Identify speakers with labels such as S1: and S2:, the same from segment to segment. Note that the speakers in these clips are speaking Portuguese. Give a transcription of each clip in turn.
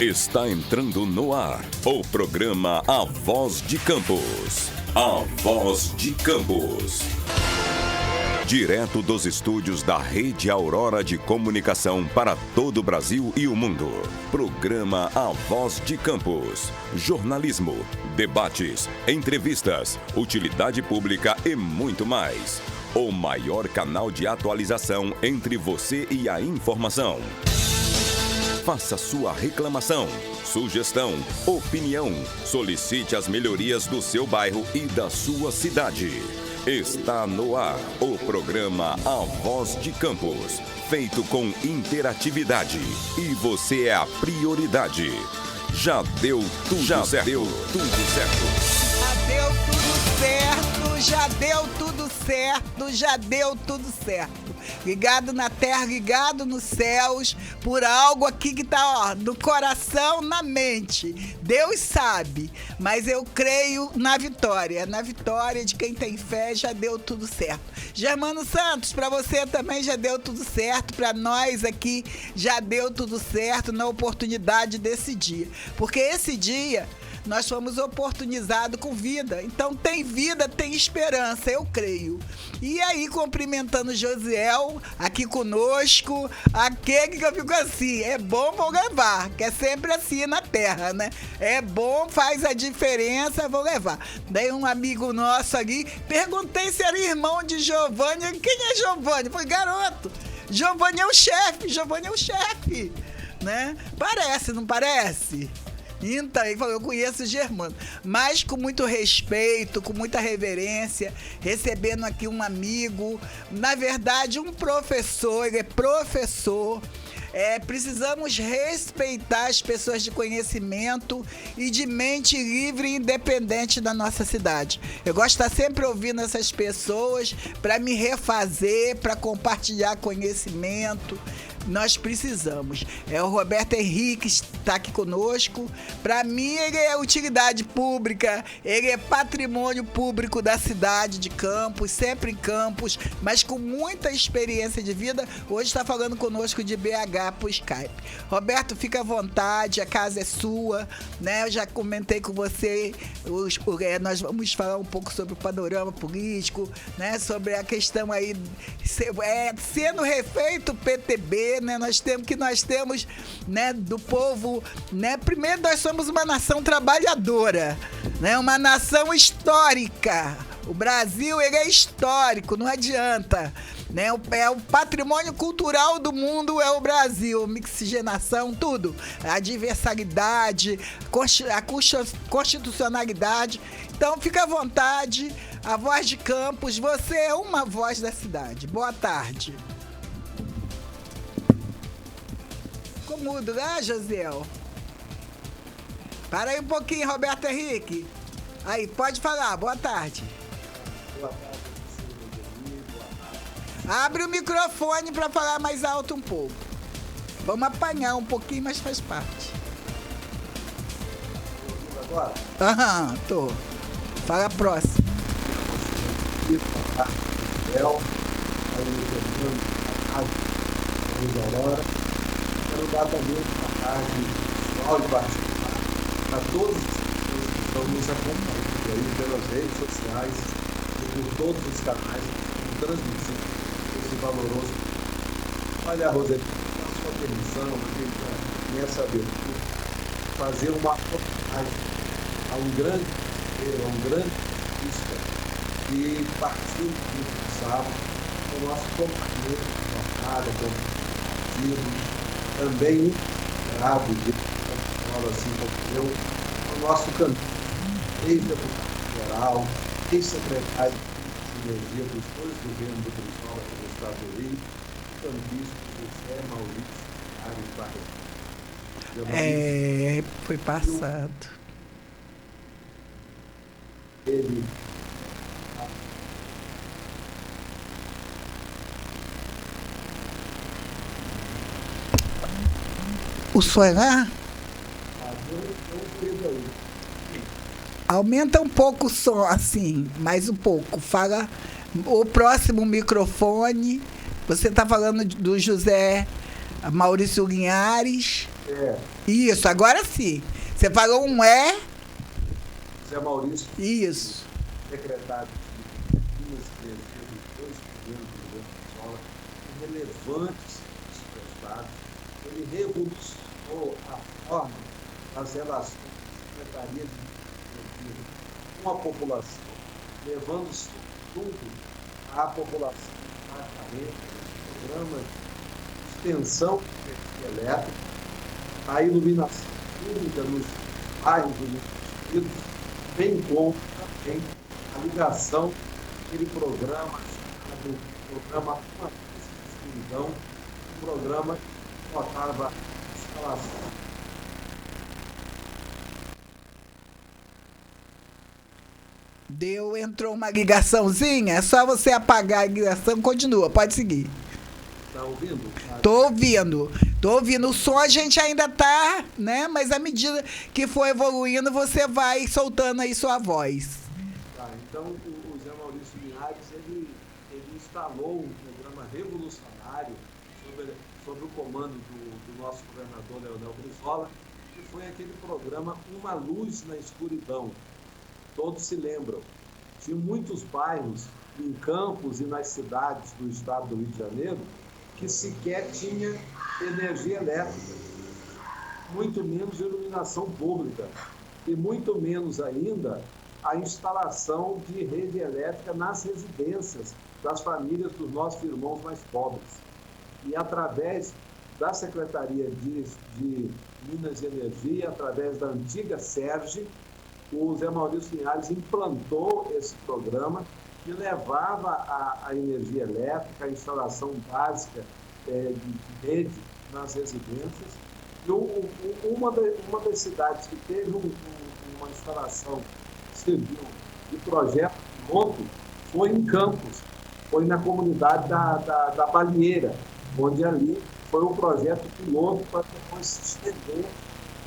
S1: Está entrando no ar o programa A Voz de Campos. A Voz de Campos. Direto dos estúdios da Rede Aurora de Comunicação para todo o Brasil e o mundo. Programa A Voz de Campos. Jornalismo, debates, entrevistas, utilidade pública e muito mais. O maior canal de atualização entre você e a informação. Faça sua reclamação, sugestão, opinião. Solicite as melhorias do seu bairro e da sua cidade. Está no ar o programa A Voz de Campos, feito com interatividade. E você é a prioridade. Já deu tudo certo. Já deu tudo certo. Ligado na terra, ligado nos céus, por algo aqui que tá, do coração na mente. Deus sabe, mas eu creio na vitória. Na vitória de quem tem fé, já deu tudo certo. Germano Santos, para você também já deu tudo certo. Para nós aqui já deu tudo certo na oportunidade desse dia. Porque esse dia nós fomos oportunizados com vida. Então tem vida, tem esperança, eu creio. E aí, cumprimentando o Josiel aqui conosco, aquele que eu fico assim, é bom, vou levar, que é sempre assim na terra, né? É bom, faz a diferença, vou levar. Daí um amigo nosso ali, perguntei se era irmão de Giovanni. Quem é Giovanni? Foi garoto. Giovanni é o chefe, né? Parece, não parece? Então, ele falou, eu conheço o Germano, mas com muito respeito, com muita reverência, recebendo aqui um amigo, na verdade um professor, ele é professor. Precisamos respeitar as pessoas de conhecimento e de mente livre e independente da nossa cidade. Eu gosto de estar sempre ouvindo essas pessoas para me refazer, para compartilhar conhecimento. Nós precisamos. O Roberto Henrique está aqui conosco. Para mim, ele é utilidade pública, ele é patrimônio público da cidade de Campos, sempre em Campos, mas com muita experiência de vida. Hoje está falando conosco de BH por Skype. Roberto, fica à vontade, a casa é sua, né? Eu já comentei com você, nós vamos falar um pouco sobre o panorama político, né? Sobre a questão aí, sendo refeito o PTB, né? Nós temos, né, do povo, né? Primeiro, nós somos uma nação trabalhadora, né? Uma nação histórica. O Brasil, ele é histórico, não adianta, né? O patrimônio cultural do mundo é o Brasil, mixigenação, tudo, a diversidade, a constitucionalidade. Então, fica à vontade, a Voz de Campos, você é uma voz da cidade. Boa tarde. Ficou mudo, né, Josiel? Para aí um pouquinho, Roberto Henrique. Aí, pode falar, boa tarde.
S2: Boa tarde, boa tarde.
S1: Abre o microfone para falar mais alto um pouco. Vamos apanhar um pouquinho, mas faz parte.
S2: Agora?
S1: Aham, tô. Fala a próxima.
S2: Quero dar também uma tarde pessoal e particular para todos os que estão nos acompanhando aí pelas redes sociais e por todos os canais que transmitem esse valoroso. Olha, Roseli, a sua permissão, nessa abertura, fazer uma homenagem a um grande artista que partiu do sábado, o nosso companheiro de jornada, também bravo de assim como eu, o nosso cantor, ex-deputado federal, ex-secretário de energia dos dois governos do Cristóvão aqui do estado do Rio, campista José Maurício Ares Barreto.
S1: Foi passado.
S2: Ele
S1: O som é lá? Aumenta um pouco o som, assim, mais um pouco. Fala o próximo microfone. Você está falando do José Maurício Linhares.
S2: É,
S1: Isso, agora sim. Você falou um é.
S2: Zé Maurício,
S1: Isso.
S2: secretário de Minas e Energia dos dois primeiros governos Brizola, relevantes resultados. Ele revolucionou a forma das relações da Secretaria de Energia com a população, levando tudo à população mais carente, programas de extensão de energia elétrica, a iluminação pública nos bairros dos bem como também a ligação daquele programa chamado Programa Uma Luz de Escuridão, um programa que botava instalação.
S1: Entrou uma ligaçãozinha, é só você apagar a ligação, continua, pode seguir.
S2: Está ouvindo?
S1: Tô ouvindo. Tô ouvindo. O som a gente ainda tá, né? Mas à medida que for evoluindo, você vai soltando aí sua voz.
S2: Tá, então o Zé Maurício Linhares, ele instalou um programa revolucionário sobre o comando do nosso governador Leonel Brizola, que foi aquele programa Uma Luz na Escuridão. Todos se lembram. Tinha muitos bairros em campos e nas cidades do estado do Rio de Janeiro que sequer tinha energia elétrica, muito menos iluminação pública e muito menos ainda a instalação de rede elétrica nas residências das famílias dos nossos irmãos mais pobres. E através da Secretaria de Minas e Energia, através da antiga SERGE, o Zé Maurício Linhares implantou esse programa que levava a energia elétrica, a instalação básica de rede nas residências. E uma das cidades que teve uma instalação civil de projeto piloto foi em Campos, foi na comunidade da Balieira, onde ali foi um projeto piloto para depois se estender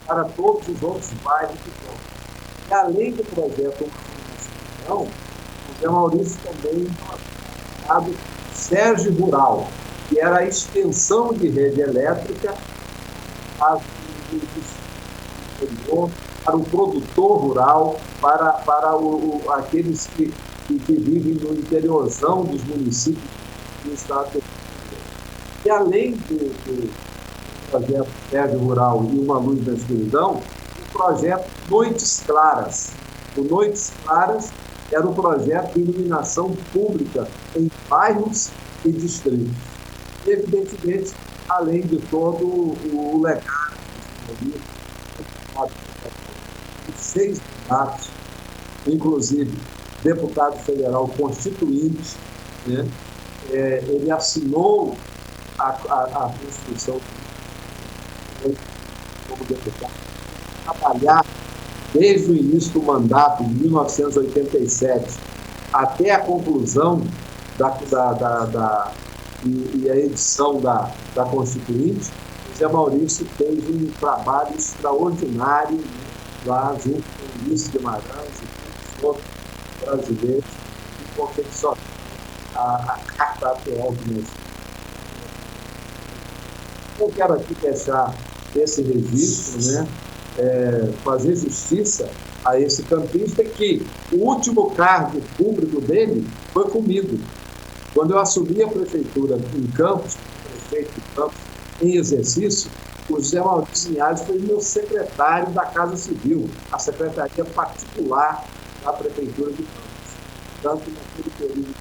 S2: para todos os outros bairros de Campos. E além do projeto o Zé Maurício também chamado Sérgio Rural, que era a extensão de rede elétrica para o produtor rural, para aqueles que vivem no interiorzão dos municípios do estado do Rio. E além do projeto Sérgio Rural e Uma Luz na Escuridão, o projeto Noites Claras. O Noites Claras era um projeto de iluminação pública em bairros e distritos. Evidentemente, além de todo o legado de 6 mandatos, inclusive deputado federal constituinte, né? Ele assinou a Constituição como deputado, trabalhar desde o início do mandato, de 1987, até a conclusão e a edição da Constituinte. O Zé Maurício fez um trabalho extraordinário lá junto com o Ulisses Guimarães e todos os outros brasileiros que confeccionaram a Carta Atual do Brasil. Eu quero aqui deixar esse registro, né? Fazer justiça a esse campista, que o último cargo público dele foi comigo. Quando eu assumi a prefeitura em Campos, prefeito de Campos, em exercício, o José Maurício Linhares foi meu secretário da Casa Civil, a secretaria particular da prefeitura de Campos. Tanto naquele período,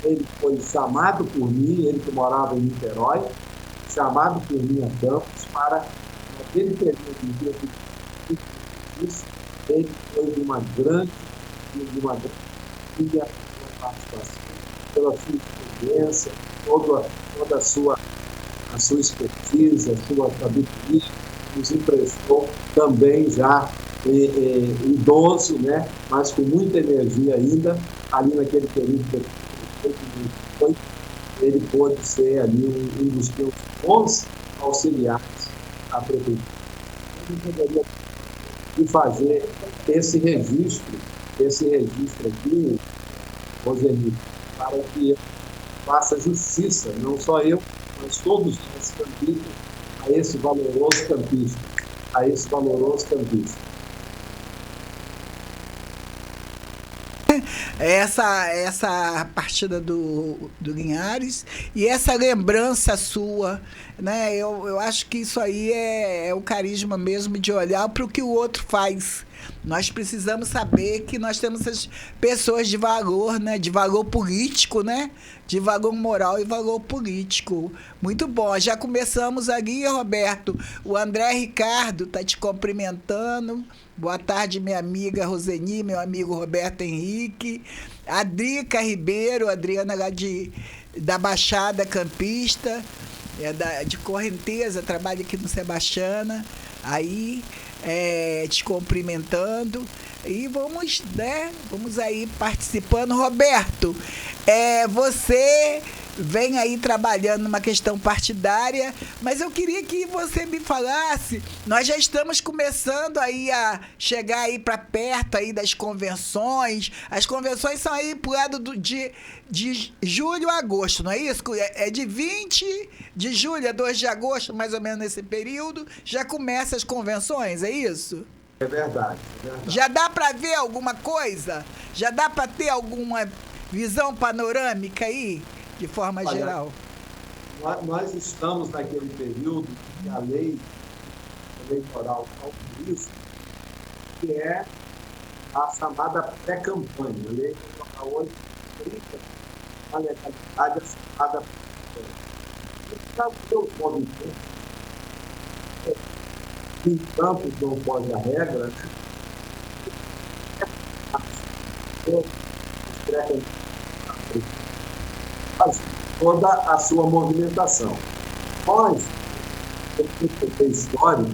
S2: ele foi chamado por mim, ele que morava em Niterói, chamado por mim a Campos para, naquele período de ele foi de uma grande participação, pela sua experiência, toda a sua expertise, a sua sabedoria, nos emprestou também já idoso, né, mas com muita energia ainda, ali naquele período que ele pôde ser ali um dos meus bons auxiliares à prefeitura. Eu poderia fazer esse registro aqui, Rosemir, para que faça justiça, não só eu, mas todos os campistas a esse valoroso campista, a esse valoroso campista.
S1: Essa partida do Linhares e essa lembrança sua, né? Eu acho que isso aí é o carisma mesmo de olhar para o que o outro faz. Nós precisamos saber que nós temos essas pessoas de valor, né? De valor político, né? De valor moral e valor político. Muito bom. Já começamos ali, Roberto. O André Ricardo está te cumprimentando. Boa tarde, minha amiga Roseni, meu amigo Roberto Henrique. A Drica Ribeiro, Adriana lá da Baixada Campista, de Correnteza, trabalha aqui no Sebastiana. Aí, te cumprimentando. E vamos, né? Vamos aí participando. Roberto, você vem aí trabalhando numa questão partidária, mas eu queria que você me falasse, nós já estamos começando aí a chegar aí para perto aí das convenções. As convenções são aí pro lado de julho a agosto, não é isso? É de 20 de julho a 2 de agosto, mais ou menos nesse período, já começam as convenções, é isso?
S2: É verdade, é verdade.
S1: Já dá para ver alguma coisa? Já dá para ter alguma visão panorâmica aí? De forma geral.
S2: Nós estamos naquele período que a lei eleitoral autoriza, que é a chamada pré-campanha. A lei eleitoral hoje explica a legalidade chamada pré-campanha. Eu posso dizer, enquanto não pode a regra, né? Toda a sua movimentação. Nós, o PT histórico,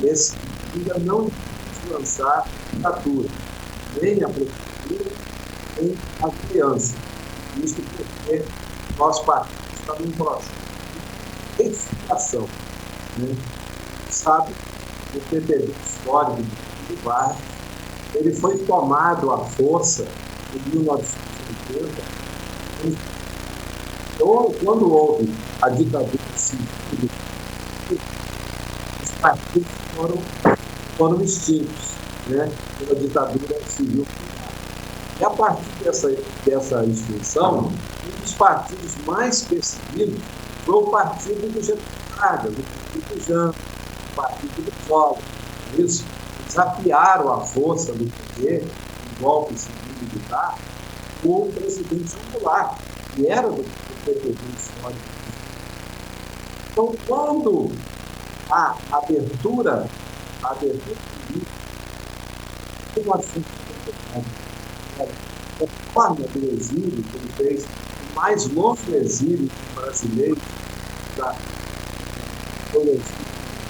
S2: esse ainda não quis lançar candidatura, nem a prefeitura, nem a criança. Isso porque nosso partido está num processo de edificação. Né? Sabe, o PTB histórico de Vargas, ele foi tomado à força em 1980. Quando houve a ditadura civil, os partidos foram extintos, né, pela ditadura civil. E a partir dessa extinção, um dos partidos mais perseguidos foi o partido do Getúlio Vargas, o partido do Jango, o partido do Collor. Isso, desafiaram a força do PT, o golpe civil militar, com o presidente Goulart, que era do PTB histórico. Então, quando a abertura política, a forma do exílio, que ele fez o mais longo exílio brasileiro,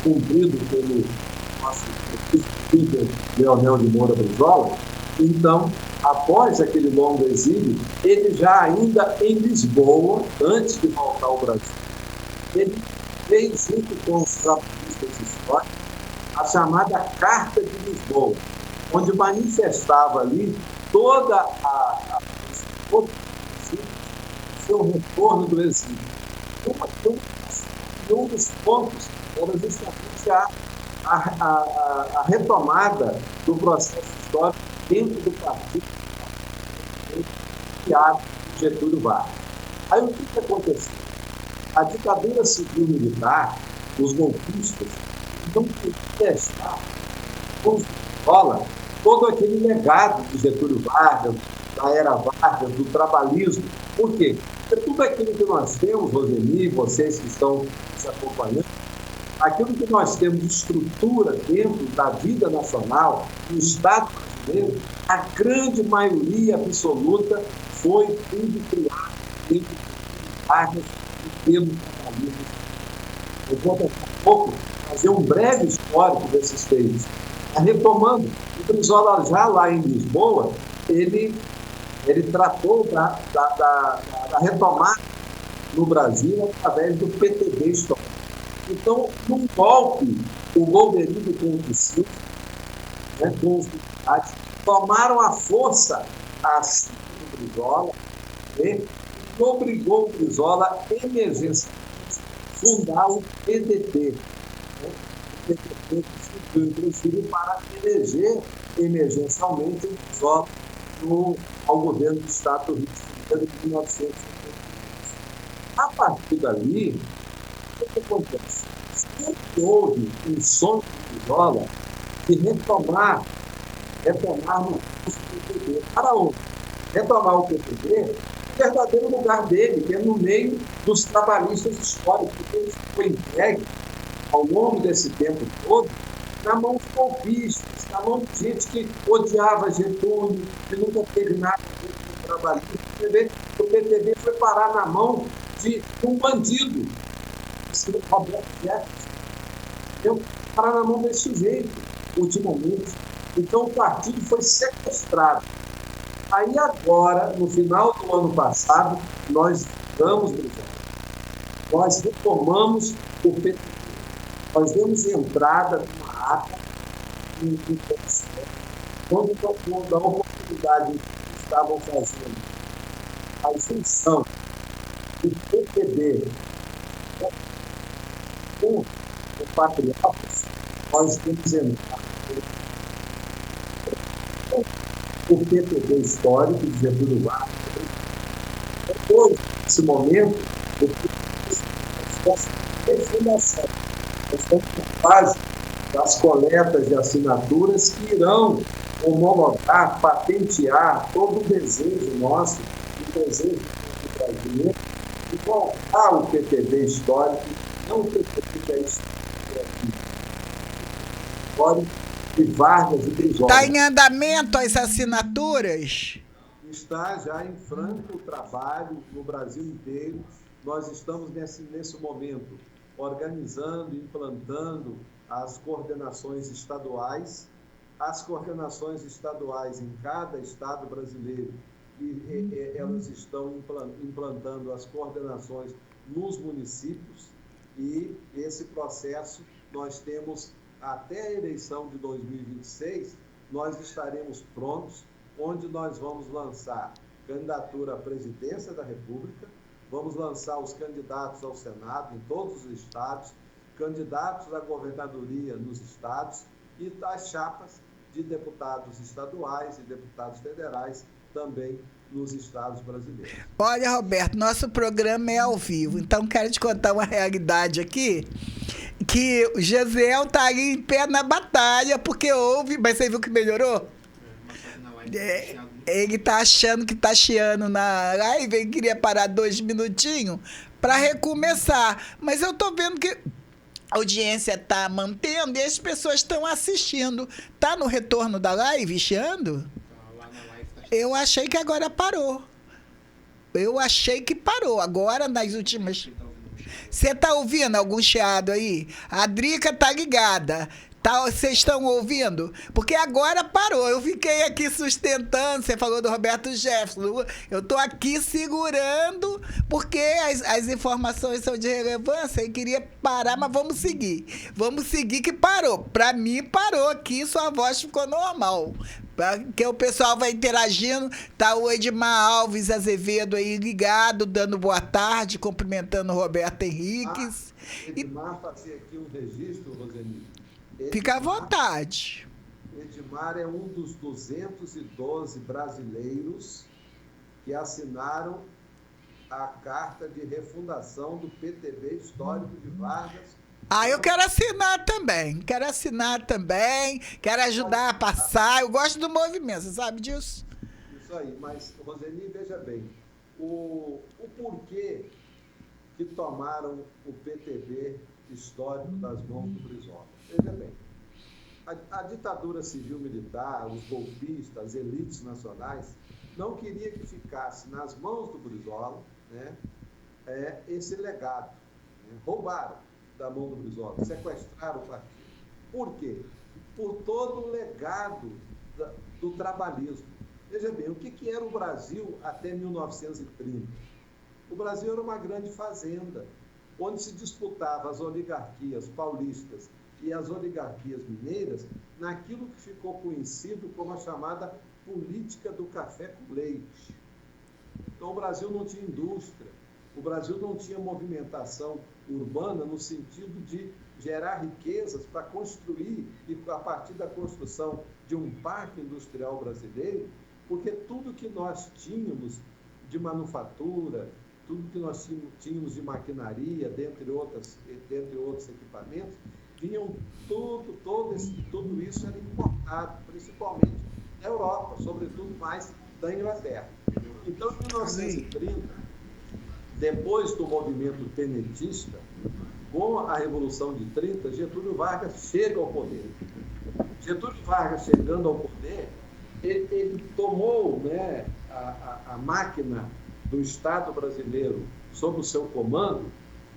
S2: cumprido pelo nosso líder Leonel de Moura Brizola. Então, após aquele longo exílio, ele já ainda em Lisboa, antes de voltar ao Brasil, ele fez, junto com os trabalhistas históricos, a chamada Carta de Lisboa, onde manifestava ali todo o seu retorno do exílio. Um dos pontos era justamente a retomada do processo histórico dentro do partido criado Getúlio Vargas. Aí o que aconteceu? A ditadura civil-militar, os golpistas, não queriam testar com escola todo aquele legado de Getúlio Vargas, da era Vargas, do trabalhismo. Por quê? Porque tudo aquilo que nós temos, Roseni, vocês que estão nos acompanhando, aquilo que nós temos de estrutura dentro da vida nacional, no Estado brasileiro, a grande maioria absoluta foi tudo criado dentro de Vargas e pelo trabalhismo. Eu vou daqui a pouco fazer um breve histórico desses feitos. Retomando, o Brizola já lá em Lisboa, ele tratou da retomada no Brasil através do PTB histórico. Então, num golpe, o Golbery com o Silva, né, com os militares, tomaram a força a do Brizola, né, e obrigou o Brizola emergencialmente a fundar o PDT, O PTB decidiu, inclusive, para eleger emergencialmente o Brizola ao governo do Estado do Rio de Janeiro em 1982. A partir dali, o que acontece? Sempre houve um sonho do Brizola de retomar no PTB. Para onde? Retomar o PTB no verdadeiro lugar dele, que é no meio dos trabalhistas históricos, porque ele foi entregue, ao longo desse tempo todo, na mão de golpistas, na mão de gente que odiava Getúlio, que nunca teve nada a ver com o trabalhista. O PTB foi parar na mão de um bandido, o Roberto Jefferson. Entendeu? Parar na mão desse jeito, ultimamente. Então, o partido foi sequestrado. Aí, agora, no final do ano passado, nós retomamos o PTB. Nós demos entrada numa ata, quando da oportunidade que estavam fazendo a junção do PTB com o Patriotas, nós demos entrada o PTB histórico de Getúlio Vargas. Depois, nesse momento, o PTB refundação. Nós estamos na fase das coletas de assinaturas que irão homologar, patentear todo o desejo nosso, o desejo do Brasil, de voltar o PTB histórico, não o PTB que é histórico de Vargas e Brizola.
S1: Está em andamento as assinaturas?
S2: Está já em franco trabalho no Brasil inteiro. Nós estamos nesse momento organizando, implantando as coordenações estaduais. As coordenações estaduais em cada estado brasileiro, e elas estão implantando as coordenações nos municípios, e esse processo nós temos até a eleição de 2026, nós estaremos prontos, onde nós vamos lançar candidatura à presidência da República, vamos lançar os candidatos ao Senado em todos os estados, candidatos à governadoria nos estados e as chapas de deputados estaduais e deputados federais também nos estados brasileiros.
S1: Olha, Roberto, nosso programa é ao vivo, então quero te contar uma realidade aqui, que o Gesiel está aí em pé na batalha, porque houve, mas você viu que melhorou? Ele tá achando que tá chiando na live, ele queria parar 2 minutinhos para recomeçar, mas eu tô vendo que a audiência tá mantendo e as pessoas estão assistindo. Tá no retorno da live, chiando? Eu achei que agora parou. Eu achei que parou. Agora, nas últimas... Você tá ouvindo algum chiado aí? A Drica tá ligada. Vocês estão ouvindo? Porque agora parou. Eu fiquei aqui sustentando. Você falou do Roberto Jefferson. Eu estou aqui segurando, porque as informações são de relevância e queria parar, mas vamos seguir. Vamos seguir que parou. Para mim, parou aqui, sua voz ficou normal. Porque o pessoal vai interagindo. Tá o Edmar Alves Azevedo aí ligado, dando boa tarde, cumprimentando o Roberto Henriques.
S2: Edmar, fazia aqui um registro, Roseni.
S1: Fica à vontade.
S2: Edmar é um dos 212 brasileiros que assinaram a carta de refundação do PTB histórico de Vargas.
S1: Eu quero assinar também. Quero ajudar a passar. Eu gosto do movimento, você sabe disso?
S2: Isso aí, mas, Roseni, veja bem, o porquê que tomaram o PTB histórico das mãos do Brizola. Veja bem, a ditadura civil-militar, os golpistas, as elites nacionais, não queria que ficasse nas mãos do Brizola, né, esse legado. Né? Roubaram da mão do Brizola, sequestraram o partido. Por quê? Por todo o legado do trabalhismo. Veja bem, o que era o Brasil até 1930? O Brasil era uma grande fazenda, onde se disputava as oligarquias paulistas e as oligarquias mineiras naquilo que ficou conhecido como a chamada política do café com leite. Então, o Brasil não tinha indústria, o Brasil não tinha movimentação urbana no sentido de gerar riquezas para construir, e a partir da construção de um parque industrial brasileiro, porque tudo que nós tínhamos de manufatura, tudo que nós tínhamos de maquinaria, dentre outros equipamentos, tudo isso era importado, principalmente da Europa, sobretudo mais da Inglaterra. Então, em 1930, depois do movimento tenentista, com a Revolução de 30, Getúlio Vargas chega ao poder. Getúlio Vargas, chegando ao poder, ele tomou, né, a máquina do Estado brasileiro sob o seu comando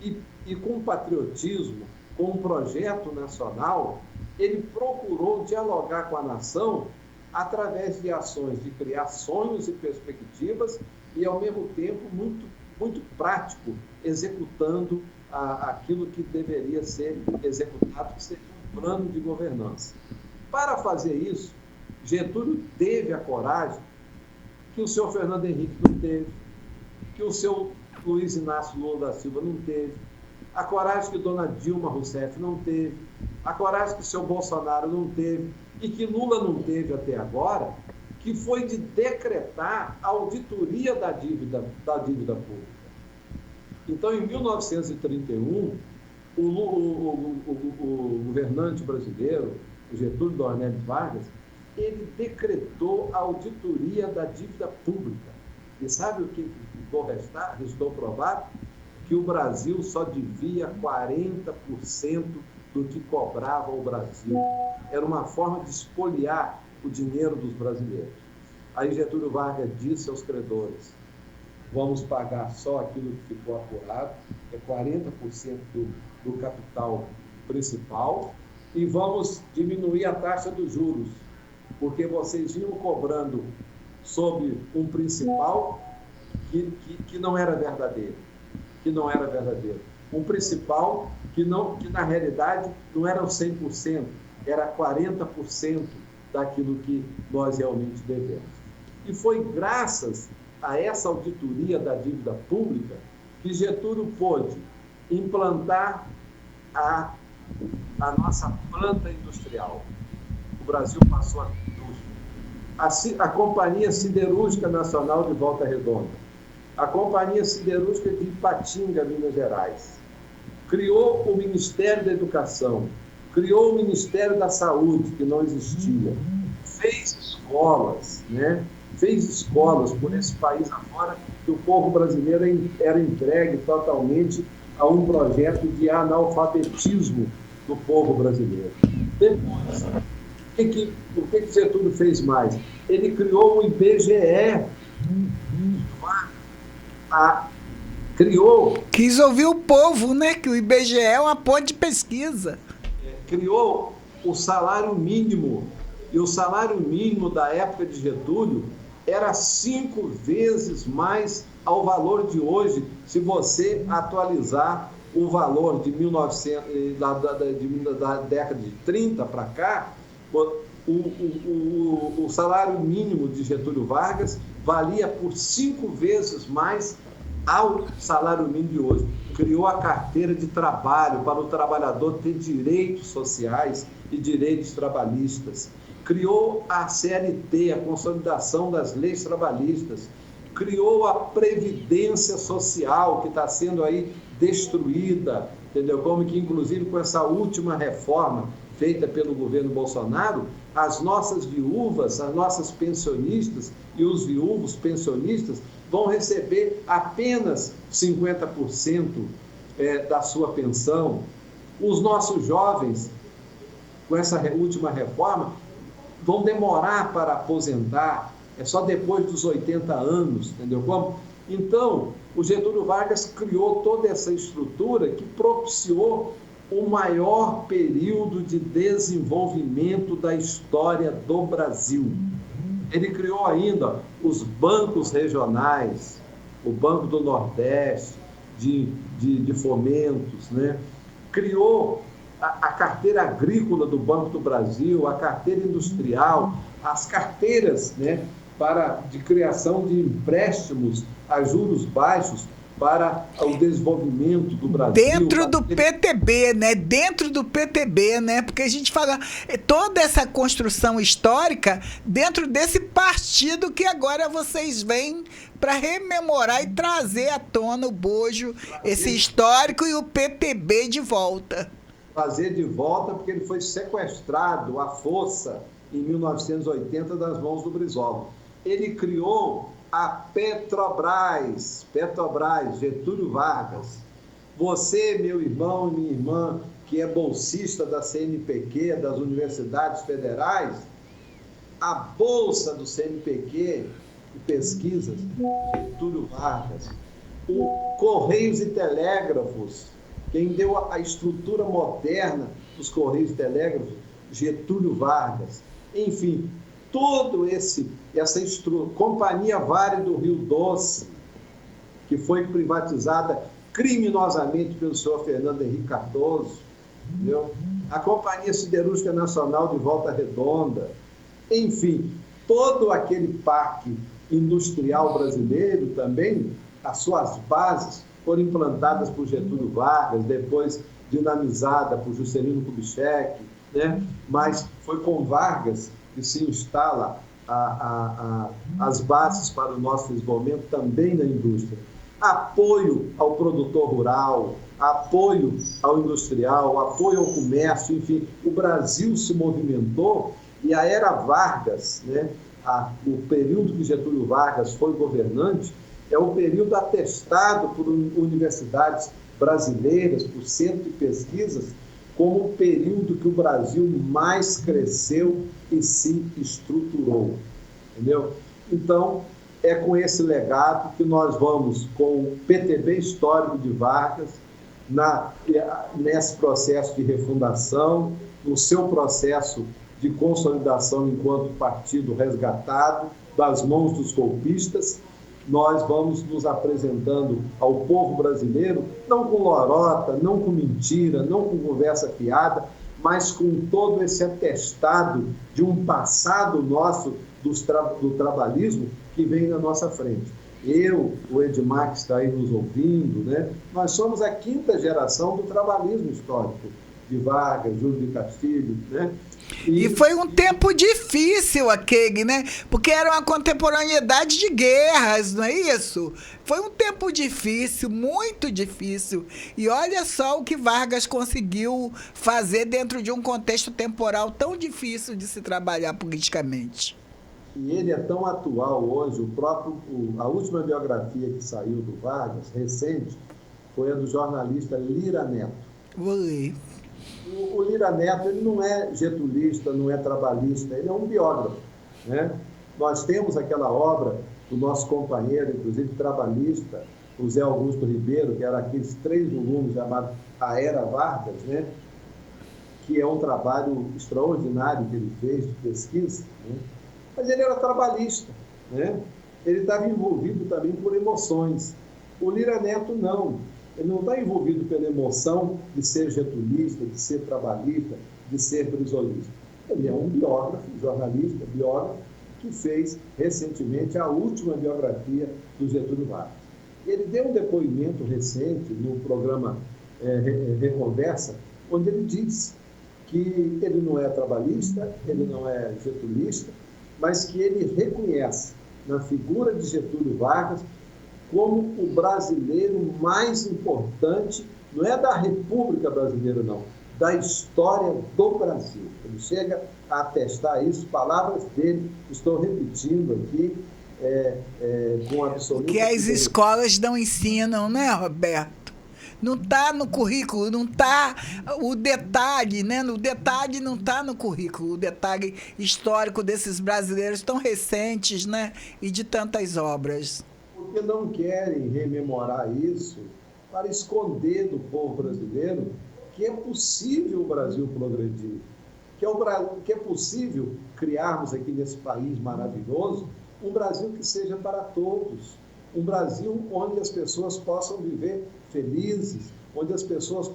S2: e com patriotismo, com um projeto nacional, ele procurou dialogar com a nação através de ações de criar sonhos e perspectivas e, ao mesmo tempo, muito prático, executando aquilo que deveria ser executado, que seria um plano de governança. Para fazer isso, Getúlio teve a coragem que o senhor Fernando Henrique não teve, que o seu Luiz Inácio Lula da Silva não teve, a coragem que dona Dilma Rousseff não teve, a coragem que o seu Bolsonaro não teve e que Lula não teve até agora, que foi de decretar a auditoria da dívida pública. Então, em 1931, o governante brasileiro, o Getúlio Dornelles Vargas, ele decretou a auditoria da dívida pública. E sabe o que restou provado? Que o Brasil só devia 40% do que cobrava o Brasil. Era uma forma de espoliar o dinheiro dos brasileiros. Aí Getúlio Vargas disse aos credores: vamos pagar só aquilo que ficou apurado, é 40% do capital principal, e vamos diminuir a taxa dos juros, porque vocês iam cobrando sob um principal que não era verdadeiro. Um principal que na realidade não era o 100%, era 40% daquilo que nós realmente devemos. E foi graças a essa auditoria da dívida pública que Getúlio pôde implantar a nossa planta industrial. O Brasil passou a indústria. A Companhia Siderúrgica Nacional de Volta Redonda, a Companhia Siderúrgica de Ipatinga, Minas Gerais, criou o Ministério da Educação, criou o Ministério da Saúde, que não existia, fez escolas, né? Fez escolas por esse país afora, que o povo brasileiro era entregue totalmente a um projeto de analfabetismo do povo brasileiro. Depois, o que Getúlio fez mais? Ele criou o IBGE.
S1: Quis ouvir o povo, né? Que o IBGE é uma ponte de pesquisa.
S2: Criou o salário mínimo. E o salário mínimo da época de Getúlio era 5 vezes mais ao valor de hoje, se você atualizar o valor de 1900, da década de 30 para cá. O salário mínimo de Getúlio Vargas valia por 5 vezes mais ao salário mínimo de hoje. Criou a carteira de trabalho para o trabalhador ter direitos sociais e direitos trabalhistas. Criou a CLT, a consolidação das leis trabalhistas. Criou a Previdência Social, que está sendo aí destruída, entendeu? Como que, inclusive, com essa última reforma feita pelo governo Bolsonaro, as nossas viúvas, as nossas pensionistas e os viúvos pensionistas vão receber apenas 50% da sua pensão. Os nossos jovens, com essa última reforma, vão demorar para aposentar, é só depois dos 80 anos, entendeu como? Então, o Getúlio Vargas criou toda essa estrutura que propiciou o maior período de desenvolvimento da história do Brasil. Ele criou ainda os bancos regionais, o Banco do Nordeste, de fomentos, né? Criou a carteira agrícola do Banco do Brasil, a carteira industrial, as carteiras, né, de criação de empréstimos a juros baixos para o desenvolvimento do Brasil.
S1: Dentro do PTB, né? Dentro do PTB, né? Porque a gente fala toda essa construção histórica dentro desse partido que agora vocês vêm para rememorar e trazer à tona o bojo, esse histórico, e o PTB de volta.
S2: Trazer de volta porque ele foi sequestrado à força em 1980 das mãos do Brizola. Ele criou a Petrobras, Getúlio Vargas. Você, meu irmão e minha irmã, que é bolsista da CNPq, das universidades federais, a bolsa do CNPq de pesquisas, Getúlio Vargas. O Correios e Telégrafos, quem deu a estrutura moderna dos Correios e Telégrafos, Getúlio Vargas. Enfim, todo essa Companhia Vale do Rio Doce, que foi privatizada criminosamente pelo senhor Fernando Henrique Cardoso, entendeu? A Companhia Siderúrgica Nacional de Volta Redonda, enfim, todo aquele parque industrial brasileiro também, as suas bases foram implantadas por Getúlio Vargas, depois dinamizada por Juscelino Kubitschek, né? Mas foi com Vargas que se instala as bases para o nosso desenvolvimento também na indústria. Apoio ao produtor rural, apoio ao industrial, apoio ao comércio, enfim, o Brasil se movimentou e a era Vargas, né, o período que Getúlio Vargas foi governante, é o período atestado por universidades brasileiras, por centro de pesquisas, como o período que o Brasil mais cresceu e se estruturou, entendeu? Então, é com esse legado que nós vamos, com o PTB histórico de Vargas, nesse processo de refundação, no seu processo de consolidação enquanto partido resgatado das mãos dos golpistas, nós vamos nos apresentando ao povo brasileiro, não com lorota, não com mentira, não com conversa fiada, mas com todo esse atestado de um passado nosso do trabalhismo que vem na nossa frente. Eu, o Edmar, que está aí nos ouvindo, né? Nós somos a 5ª geração do trabalhismo histórico, de Vargas, Júlio de Castilho, né?
S1: E foi um tempo difícil aquele, né? Porque era uma contemporaneidade de guerras, não é isso? Foi um tempo difícil, muito difícil. E olha só o que Vargas conseguiu fazer dentro de um contexto temporal tão difícil de se trabalhar politicamente.
S2: E ele é tão atual hoje, a última biografia que saiu do Vargas, recente, foi a do jornalista Lira Neto.
S1: Vou ler.
S2: O Lira Neto, ele não é getulista, não é trabalhista, ele é um biógrafo, né? Nós temos aquela obra do nosso companheiro, inclusive trabalhista, o Zé Augusto Ribeiro, que era aqueles 3 volumes chamados A Era Vargas, né? Que é um trabalho extraordinário que ele fez de pesquisa, né? Mas ele era trabalhista, né? Ele estava envolvido também por emoções. O Lira Neto não. Ele não está envolvido pela emoção de ser getulista, de ser trabalhista, de ser brisolista. Ele é um biógrafo, jornalista, biógrafo, que fez recentemente a última biografia do Getúlio Vargas. Ele deu um depoimento recente no programa Reconversa, onde ele diz que ele não é trabalhista, ele não é getulista, mas que ele reconhece na figura de Getúlio Vargas como o brasileiro mais importante, não é da República Brasileira, não, da história do Brasil. Ele chega a atestar isso, palavras dele, estou repetindo aqui, com absoluta...
S1: Que as escolas não ensinam, né, Roberto? Não está no currículo, não está o detalhe, né? O detalhe não está no currículo, o detalhe histórico desses brasileiros tão recentes, né? E de tantas obras.
S2: Porque não querem rememorar isso para esconder do povo brasileiro que é possível o Brasil progredir, que é possível criarmos aqui nesse país maravilhoso um Brasil que seja para todos, um Brasil onde as pessoas possam viver felizes, onde as pessoas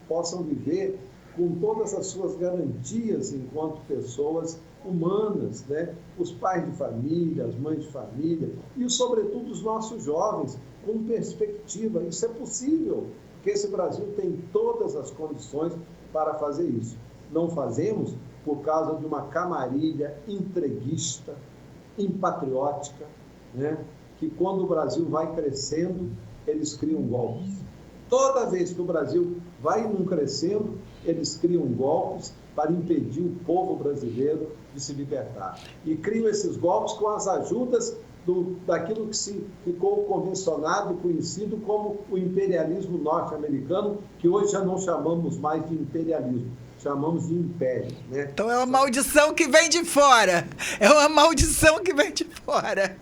S2: possam viver com todas as suas garantias enquanto pessoas humanas, né? Os pais de família, as mães de família e, sobretudo, os nossos jovens com perspectiva. Isso é possível, porque esse Brasil tem todas as condições para fazer isso. Não fazemos por causa de uma camarilha entreguista, impatriótica, né? Que quando o Brasil vai crescendo, eles criam golpes. Toda vez que o Brasil vai num crescendo, eles criam golpes para impedir o povo brasileiro de se libertar. E criam esses golpes com as ajudas daquilo que se ficou convencionado e conhecido como o imperialismo norte-americano, que hoje já não chamamos mais de imperialismo, chamamos de império, né?
S1: Então é uma maldição que vem de fora. É uma maldição que vem de fora.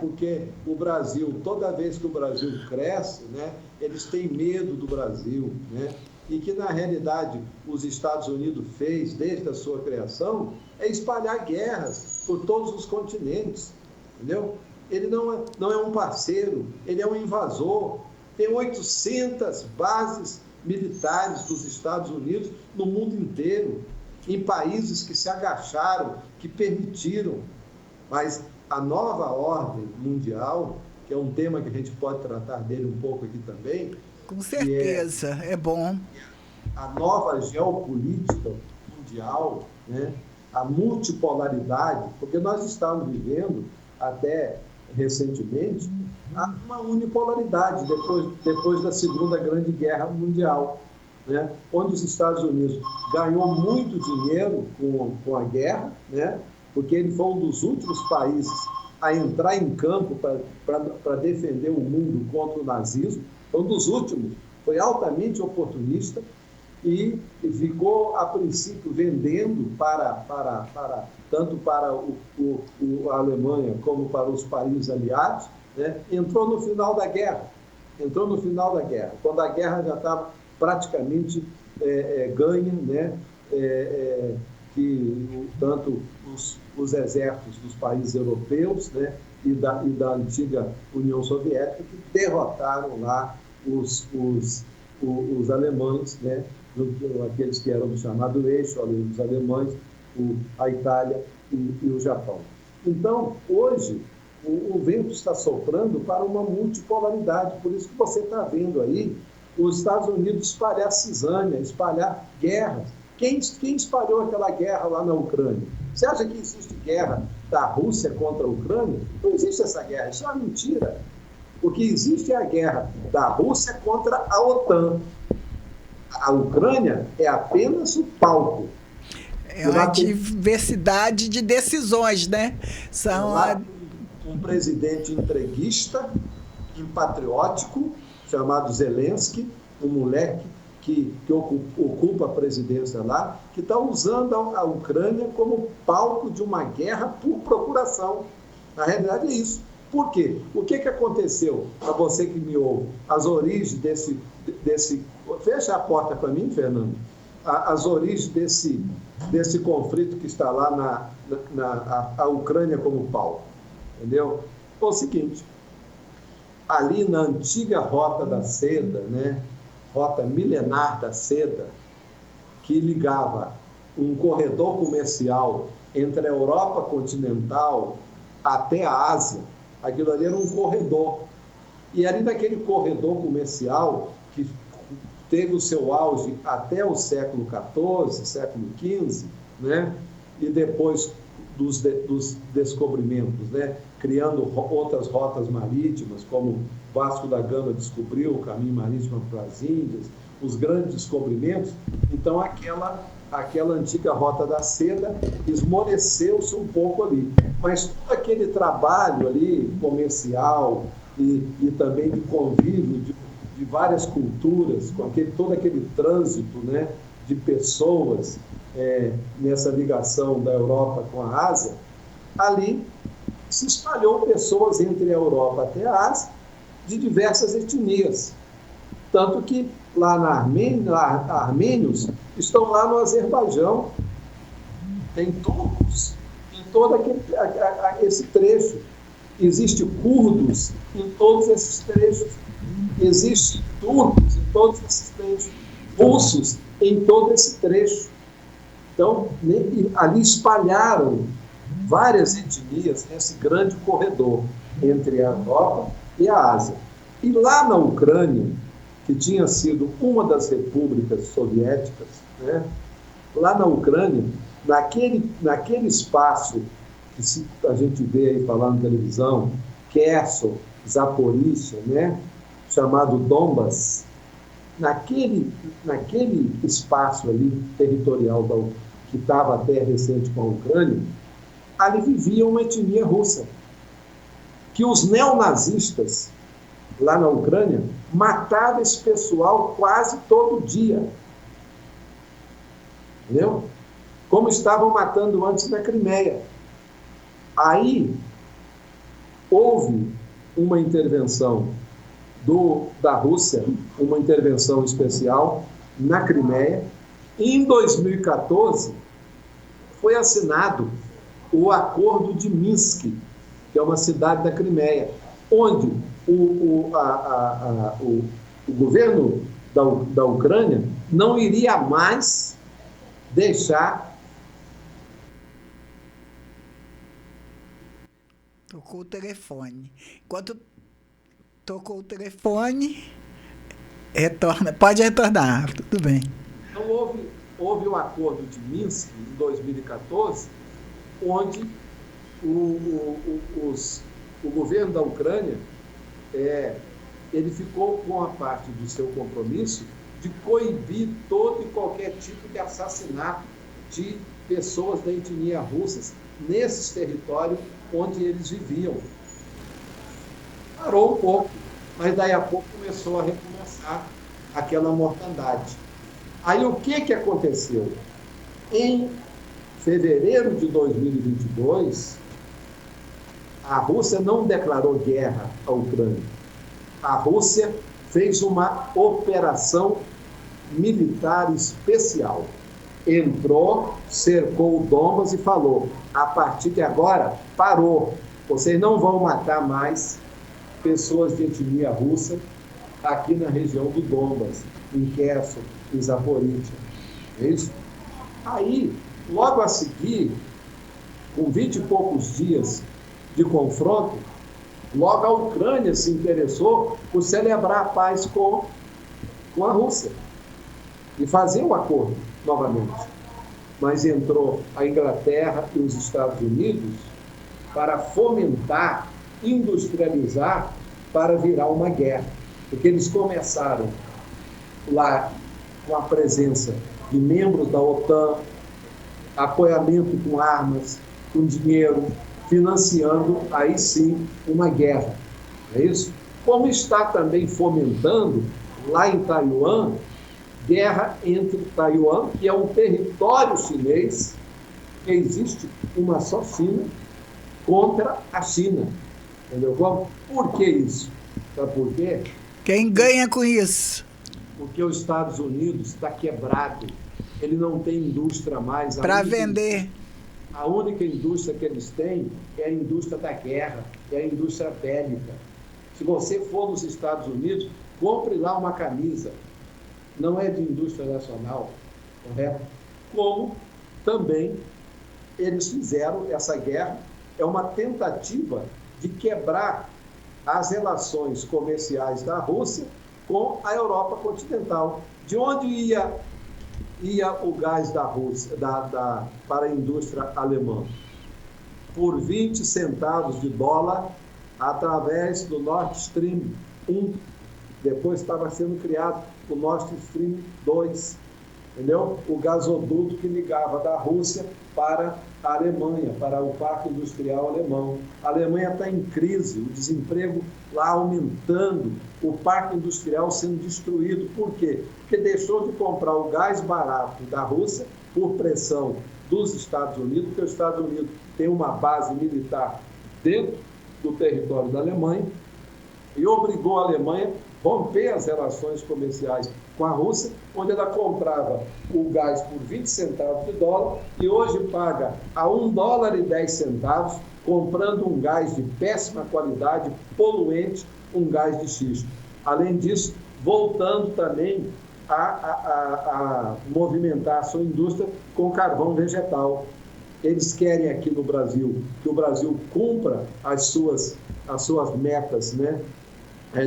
S2: Porque o Brasil, toda vez que o Brasil cresce, né, eles têm medo do Brasil, né? E que, na realidade, os Estados Unidos fez, desde a sua criação, é espalhar guerras por todos os continentes, entendeu? Ele não é um parceiro, ele é um invasor. Tem 800 bases militares dos Estados Unidos no mundo inteiro, em países que se agacharam, que permitiram. Mas a nova ordem mundial, que é um tema que a gente pode tratar dele um pouco aqui também.
S1: Com certeza, é bom.
S2: A nova geopolítica mundial, né? A multipolaridade, porque nós estamos vivendo, até recentemente, uma unipolaridade depois da Segunda Grande Guerra Mundial, né? Onde os Estados Unidos ganhou muito dinheiro com a guerra, né? Porque ele foi um dos últimos países a entrar em campo para defender o mundo contra o nazismo. Foi um dos últimos, foi altamente oportunista e ficou, a princípio, vendendo tanto para a Alemanha como para os países aliados, né? Entrou no final da guerra, quando a guerra já estava praticamente ganha, né? Que tanto os exércitos dos países europeus, né, e da antiga União Soviética, que derrotaram lá os alemães, né, aqueles que eram do chamado eixo, os alemães, a Itália e o Japão. Então, hoje, o vento está soprando para uma multipolaridade, por isso que você está vendo aí os Estados Unidos espalhar cisânia, espalhar guerras. Quem espalhou aquela guerra lá na Ucrânia? Você acha que existe guerra da Rússia contra a Ucrânia? Não existe essa guerra, isso é uma mentira. O que existe é a guerra da Rússia contra a OTAN. A Ucrânia é apenas o palco.
S1: É uma diversidade de decisões, né?
S2: Um presidente entreguista, impatriótico, chamado Zelensky, um moleque que ocupa a presidência lá, que está usando a Ucrânia como palco de uma guerra por procuração. Na realidade é isso. Por quê? O que aconteceu, para você que me ouve, as origens desse... Fecha a porta para mim, Fernando. As origens desse conflito que está lá a Ucrânia como palco. Entendeu? Foi o seguinte, ali na antiga Rota da Seda, né? Rota milenar da seda, que ligava um corredor comercial entre a Europa continental até a Ásia. Aquilo ali era um corredor. E ali naquele corredor comercial, que teve o seu auge até o século XIV, século XV, né? E depois dos descobrimentos, né? Criando outras rotas marítimas, como Vasco da Gama descobriu o caminho marítimo para as Índias, os grandes descobrimentos. Então, aquela antiga Rota da Seda esmoreceu-se um pouco ali. Mas todo aquele trabalho ali, comercial e também de convívio de várias culturas, com todo aquele trânsito, né, de pessoas nessa ligação da Europa com a Ásia, ali se espalhou pessoas entre a Europa até a Ásia, de diversas etnias. Tanto que lá na Armênia, armênios estão lá no Azerbaijão, tem turcos em todo esse trecho. Existem curdos em todos esses trechos. Existem turcos em todos esses trechos. Russos em todo esse trecho. Então, ali espalharam várias etnias nesse grande corredor entre a Europa e a Ásia. E lá na Ucrânia, que tinha sido uma das repúblicas soviéticas, né? Lá na Ucrânia, naquele espaço que a gente vê aí falar na televisão, Kherson, Zaporícia, né? Chamado Donbas, naquele espaço ali territorial que estava até recente com a Ucrânia, ali vivia uma etnia russa, que os neonazistas, lá na Ucrânia, matavam esse pessoal quase todo dia. Entendeu? Como estavam matando antes na Crimeia. Aí, houve uma intervenção da Rússia, uma intervenção especial na Crimeia. E em 2014, foi assinado o Acordo de Minsk, que é uma cidade da Crimeia, onde o governo da Ucrânia não iria mais deixar...
S1: Tocou o telefone. Enquanto tocou o telefone, retorna. Pode retornar, tudo bem.
S2: Então, houve o Acordo de Minsk, em 2014, onde o governo da Ucrânia ele ficou com a parte do seu compromisso de coibir todo e qualquer tipo de assassinato de pessoas da etnia russa nesses territórios onde eles viviam. Parou um pouco, mas daí a pouco começou a recomeçar aquela mortandade. Aí o que aconteceu? Em fevereiro de 2022, a Rússia não declarou guerra à Ucrânia. A Rússia fez uma operação militar especial. Entrou, cercou o Donbas e falou: a partir de agora, parou. Vocês não vão matar mais pessoas de etnia russa aqui na região do Donbas, em Kherson, em Zaporícia. É isso? Aí, logo a seguir, com 20 e poucos dias de confronto, logo a Ucrânia se interessou por celebrar a paz com a Rússia e fazer o acordo novamente. Mas entrou a Inglaterra e os Estados Unidos para fomentar, industrializar, para virar uma guerra. Porque eles começaram lá com a presença de membros da OTAN, apoiamento com armas, com dinheiro, financiando, aí sim, uma guerra. É isso? Como está também fomentando, lá em Taiwan, guerra entre Taiwan, que é um território chinês, que existe uma só China, contra a China. Entendeu? Por que isso? Sabe por quê?
S1: Quem ganha com isso?
S2: Porque os Estados Unidos está quebrado. Ele não tem indústria mais.
S1: Para vender.
S2: A única indústria que eles têm é a indústria da guerra, é a indústria bélica. Se você for nos Estados Unidos, compre lá uma camisa. Não é de indústria nacional, correto? Como também eles fizeram essa guerra, é uma tentativa de quebrar as relações comerciais da Rússia com a Europa continental. De onde ia o gás da Rússia para a indústria alemã? Por 20 centavos de dólar através do Nord Stream 1. Depois estava sendo criado o Nord Stream 2, entendeu? O gasoduto que ligava da Rússia para a Alemanha, para o parque industrial alemão. A Alemanha está em crise, o desemprego lá aumentando, o parque industrial sendo destruído. Por quê? Porque deixou de comprar o gás barato da Rússia por pressão dos Estados Unidos, porque os Estados Unidos têm uma base militar dentro do território da Alemanha e obrigou a Alemanha a romper as relações comerciais com a Rússia, onde ela comprava o gás por 20 centavos de dólar e hoje paga a $1,10, comprando um gás de péssima qualidade, poluente, um gás de xisto. Além disso, voltando também a movimentar a sua indústria com carvão vegetal. Eles querem aqui no Brasil que o Brasil cumpra as suas metas, né,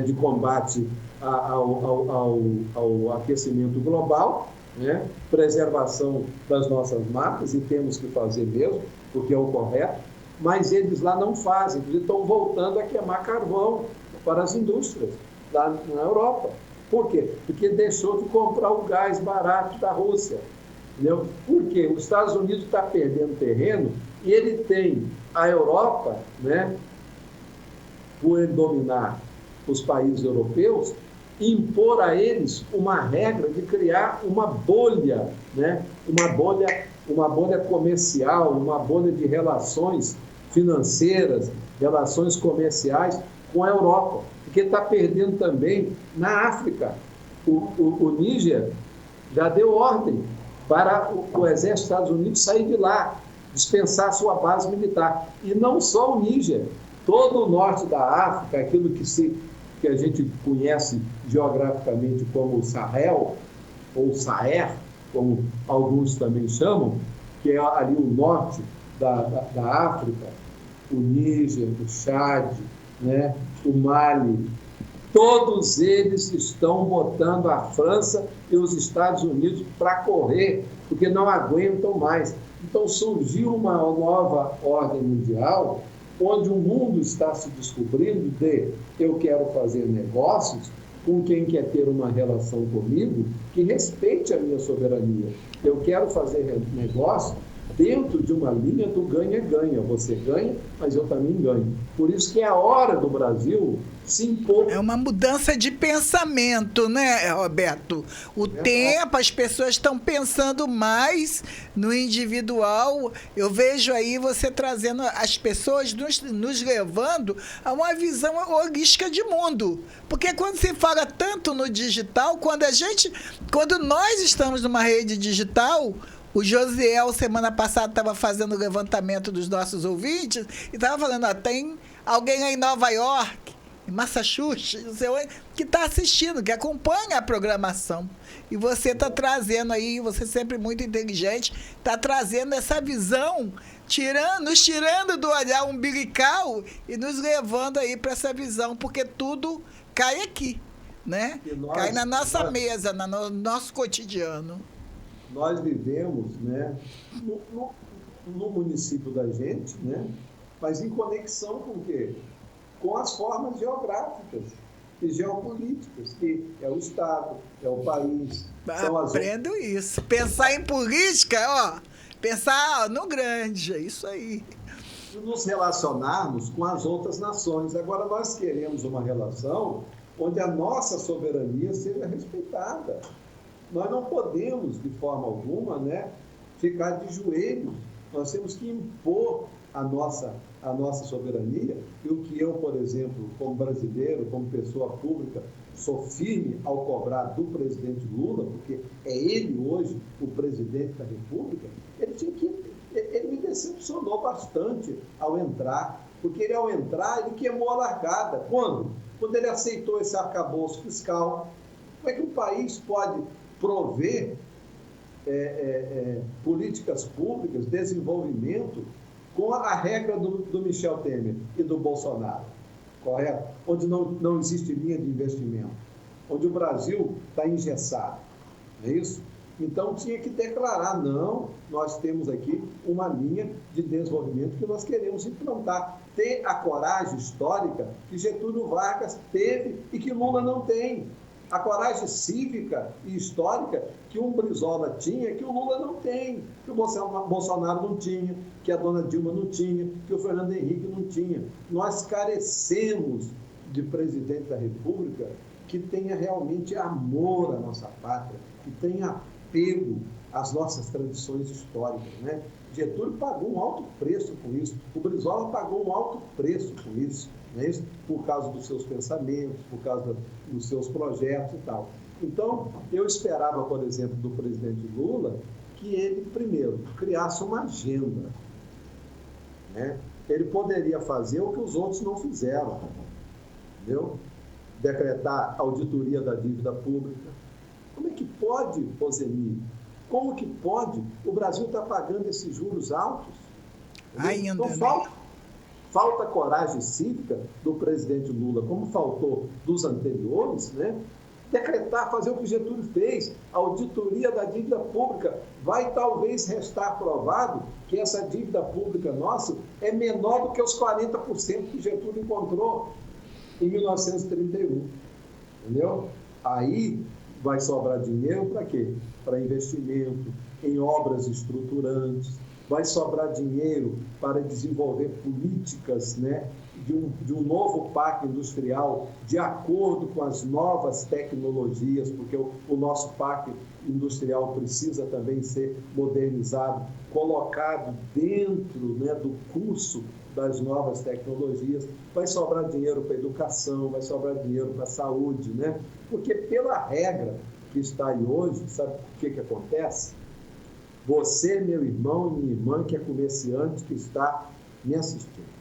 S2: de combate ao aquecimento global, né, preservação das nossas matas, e temos que fazer mesmo, porque é o correto, mas eles lá não fazem, eles estão voltando a queimar carvão para as indústrias lá na Europa. Por quê? Porque deixou de comprar o gás barato da Rússia. Entendeu? Por quê? Os Estados Unidos está perdendo terreno e ele tem a Europa, né, por ele dominar os países europeus, impor a eles uma regra de criar uma bolha, né, uma bolha comercial, uma bolha de relações financeiras, relações comerciais com a Europa, porque está perdendo também na África. O Níger já deu ordem para o exército dos Estados Unidos sair de lá, dispensar sua base militar. E não só o Níger, todo o norte da África, aquilo que a gente conhece geograficamente como o Sahel, ou Saher, como alguns também chamam, que é ali o norte da África, o Níger, o Chad, né, o Mali, todos eles estão botando a França e os Estados Unidos para correr, porque não aguentam mais. Então surgiu uma nova ordem mundial, onde o mundo está se descobrindo de eu quero fazer negócios com quem quer ter uma relação comigo que respeite a minha soberania. Eu quero fazer negócio dentro de uma linha do ganha-ganha. Você ganha, mas eu também ganho. Por isso que é a hora do Brasil se impor.
S1: É uma mudança de pensamento, né, Roberto? O tempo, as pessoas estão pensando mais no individual. Eu vejo aí você trazendo as pessoas, nos levando a uma visão holística de mundo. Porque quando se fala tanto no digital, quando nós estamos numa rede digital, o Josiel, semana passada, estava fazendo o levantamento dos nossos ouvintes e estava falando, tem alguém aí em Nova York, em Massachusetts, não sei onde, que está assistindo, que acompanha a programação. E você está trazendo aí, você sempre muito inteligente, está trazendo essa visão, nos tirando do olhar umbilical e nos levando aí para essa visão, porque tudo cai aqui, né? Cai na nossa mesa, no nosso cotidiano.
S2: Nós vivemos, né, no município da gente, né, mas em conexão com o quê? Com as formas geográficas e geopolíticas, que é o Estado, é o país.
S1: Aprendo isso. Pensar em política, pensar no grande, é isso aí.
S2: E nos relacionarmos com as outras nações. Agora, nós queremos uma relação onde a nossa soberania seja respeitada. Nós não podemos, de forma alguma, né, ficar de joelhos. Nós temos que impor a nossa soberania. E o que eu, por exemplo, como brasileiro, como pessoa pública, sou firme ao cobrar do presidente Lula, porque é ele hoje o presidente da República, ele me decepcionou bastante ao entrar, porque ele, ao entrar, ele queimou a largada. Quando? Quando ele aceitou esse arcabouço fiscal. Como é que um país pode prover políticas públicas, desenvolvimento, com a regra do Michel Temer e do Bolsonaro, correto? Onde não existe linha de investimento, onde o Brasil está engessado, não é isso? Então tinha que declarar, não, nós temos aqui uma linha de desenvolvimento que nós queremos implantar, ter a coragem histórica que Getúlio Vargas teve e que Lula não tem. A coragem cívica e histórica que um Brizola tinha, que o Lula não tem, que o Bolsonaro não tinha, que a dona Dilma não tinha, que o Fernando Henrique não tinha. Nós carecemos de presidente da República que tenha realmente amor à nossa pátria, que tenha apego às nossas tradições históricas, né? Getúlio pagou um alto preço com isso, o Brizola pagou um alto preço com isso. Não é isso? Por causa dos seus pensamentos, por causa dos seus projetos e tal. Então, eu esperava, por exemplo, do presidente Lula, que ele, primeiro, criasse uma agenda, né? Ele poderia fazer o que os outros não fizeram, entendeu? Decretar auditoria da dívida pública, Como é que pode, Roseni? Como que pode? O Brasil está pagando esses juros altos.
S1: Ainda,
S2: então,
S1: né?
S2: falta coragem cívica do presidente Lula, como faltou dos anteriores, né? Decretar, fazer o que Getúlio fez, a auditoria da dívida pública. Vai talvez restar provado que essa dívida pública nossa é menor do que os 40% que Getúlio encontrou em 1931. Entendeu? Aí vai sobrar dinheiro para quê? Para investimento em obras estruturantes, vai sobrar dinheiro para desenvolver políticas, né, de um novo parque industrial de acordo com as novas tecnologias, porque o nosso parque industrial precisa também ser modernizado, colocado dentro, né, do curso das novas tecnologias. Vai sobrar dinheiro para a educação, vai sobrar dinheiro para a saúde, né? Porque pela regra que está aí hoje, sabe o que acontece? Você, meu irmão e minha irmã, que é comerciante, que está me assistindo.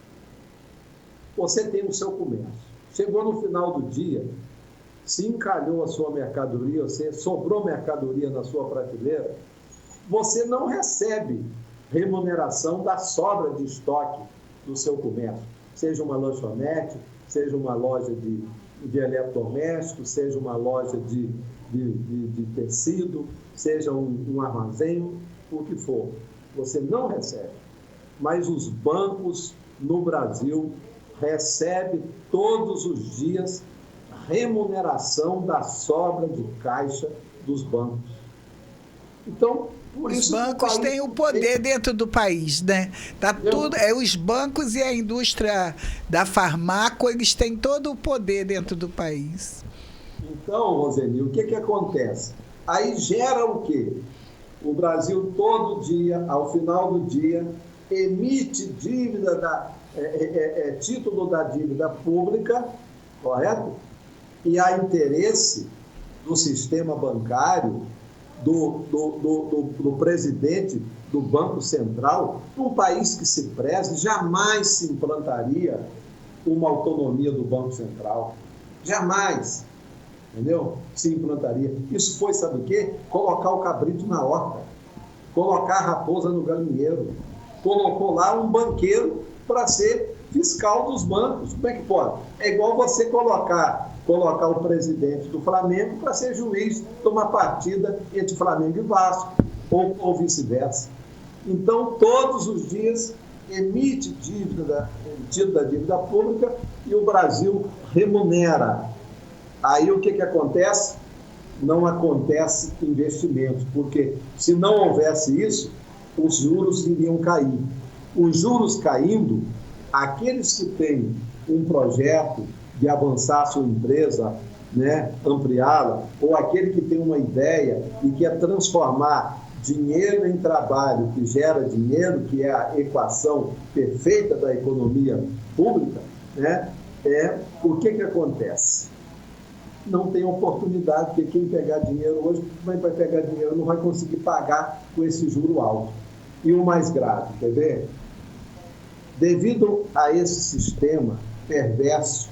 S2: Você tem o seu comércio. Chegou no final do dia, se encalhou a sua mercadoria, sobrou mercadoria na sua prateleira, você não recebe remuneração da sobra de estoque do seu comércio. Seja uma lanchonete, seja uma loja de eletrodomésticos, seja uma loja de tecido, seja um armazém, o que for. Você não recebe. Mas os bancos no Brasil recebem todos os dias remuneração da sobra de caixa dos bancos. Então, por
S1: os
S2: isso
S1: bancos têm o poder dentro do país, né? Tá tudo, os bancos e a indústria da farmácia, eles têm todo o poder dentro do país.
S2: Então, Roseni, o que acontece? Aí gera o quê? O Brasil todo dia, ao final do dia, emite dívida título da dívida pública, correto? E há interesse do sistema bancário, do presidente do Banco Central. Num país que se preze, jamais se implantaria uma autonomia do Banco Central. Jamais. Entendeu? Se implantaria. Isso foi, sabe o quê? Colocar o cabrito na horta, colocar a raposa no galinheiro, colocou lá um banqueiro para ser fiscal dos bancos. Como é que pode? É igual você colocar o presidente do Flamengo para ser juiz de uma partida entre Flamengo e Vasco, ou vice-versa. Então, todos os dias emite título da dívida pública e o Brasil remunera. Aí o que acontece? Não acontece investimento, porque se não houvesse isso, os juros iriam cair. Os juros caindo, aqueles que têm um projeto de avançar a sua empresa, né, ampliá-la, ou aquele que tem uma ideia e quer transformar dinheiro em trabalho, que gera dinheiro, que é a equação perfeita da economia pública, né, o que acontece? Não tem oportunidade, porque quem pegar dinheiro hoje vai pegar dinheiro, não vai conseguir pagar com esse juro alto. E o mais grave, quer ver? Devido a esse sistema perverso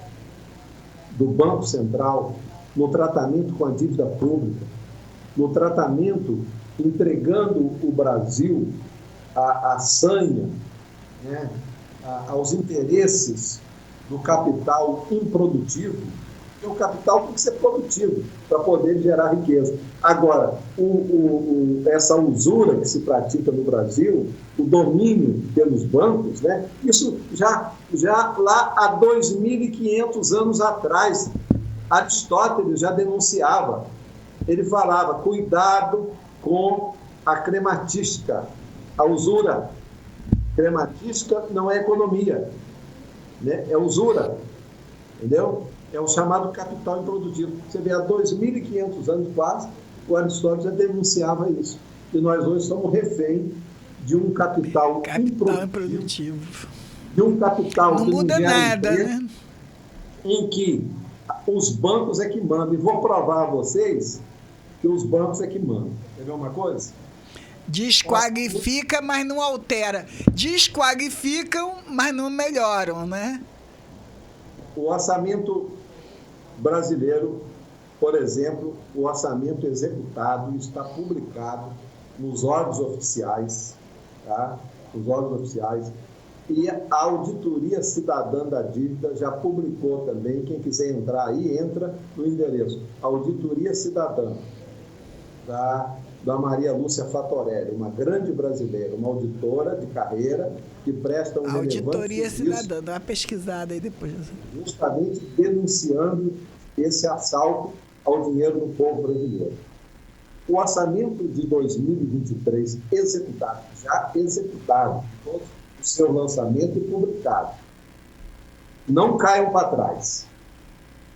S2: do Banco Central, no tratamento com a dívida pública, no tratamento entregando o Brasil à sanha, né, aos interesses do capital improdutivo, porque o capital tem que ser produtivo para poder gerar riqueza. Agora, essa usura que se pratica no Brasil, o domínio pelos bancos, né, isso já lá há 2.500 anos atrás, Aristóteles já denunciava. Ele falava, cuidado com a crematística, a usura. Crematística não é economia, né? É usura, entendeu? É o chamado capital improdutivo. Você vê, há 2.500 anos quase, o Aristóteles já denunciava isso. E nós hoje somos refém de um capital improdutivo. De um capital
S1: não
S2: que
S1: muda nada,
S2: empresa,
S1: né?
S2: Em que os bancos é que mandam. E vou provar a vocês que os bancos é que mandam. Quer ver uma coisa?
S1: Desqualifica, mas não altera. Desqualificam, mas não melhoram, né?
S2: O orçamento brasileiro por exemplo, o orçamento executado está publicado nos órgãos oficiais, tá? Os órgãos oficiais. E a Auditoria Cidadã da Dívida já publicou também, quem quiser entrar aí, entra no endereço Auditoria Cidadã, da Maria Lúcia Fatorelli, uma grande brasileira, uma auditora de carreira que presta um relevante serviço.
S1: Auditoria Cidadã, dá uma pesquisada aí depois.
S2: Justamente denunciando esse assalto ao dinheiro do povo brasileiro. O orçamento de 2023 executado, já executado, todo o seu lançamento e publicado, não caiam para trás.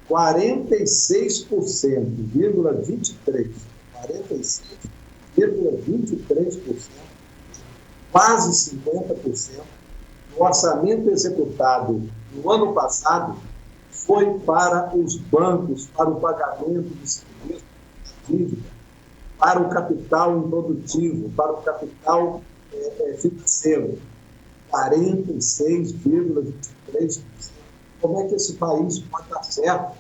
S2: 46,23%, quase 50%, do orçamento executado no ano passado foi para os bancos, para o pagamento de serviços de dívida, para o capital improdutivo, para o capital financeiro. 46,23%. Como é que esse país pode dar certo?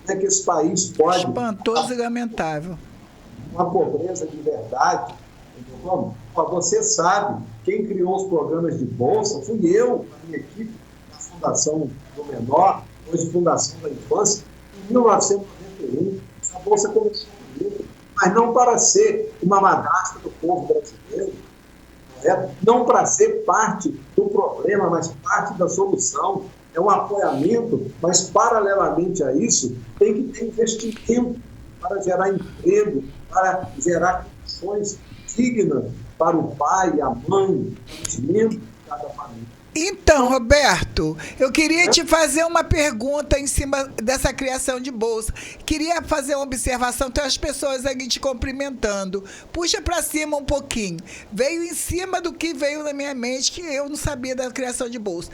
S2: Como é que esse país pode...
S1: Espantoso e lamentável.
S2: Uma pobreza de verdade. Como? Você sabe, quem criou os programas de bolsa fui eu, a minha equipe, da Fundação do Menor, hoje Fundação da Infância, em 1991. Essa bolsa começou comigo, mas não para ser uma madrasta do povo brasileiro, não para ser parte do problema, mas parte da solução. É um apoiamento, mas paralelamente a isso, tem que ter investimento para gerar emprego, para gerar condições dignas para o pai, a mãe, os membros de cada família.
S1: Então, Roberto, eu queria te fazer uma pergunta em cima dessa criação de bolsa. Queria fazer uma observação, tem as pessoas aqui te cumprimentando. Puxa para cima um pouquinho. Veio em cima do que veio na minha mente, que eu não sabia da criação de bolsa.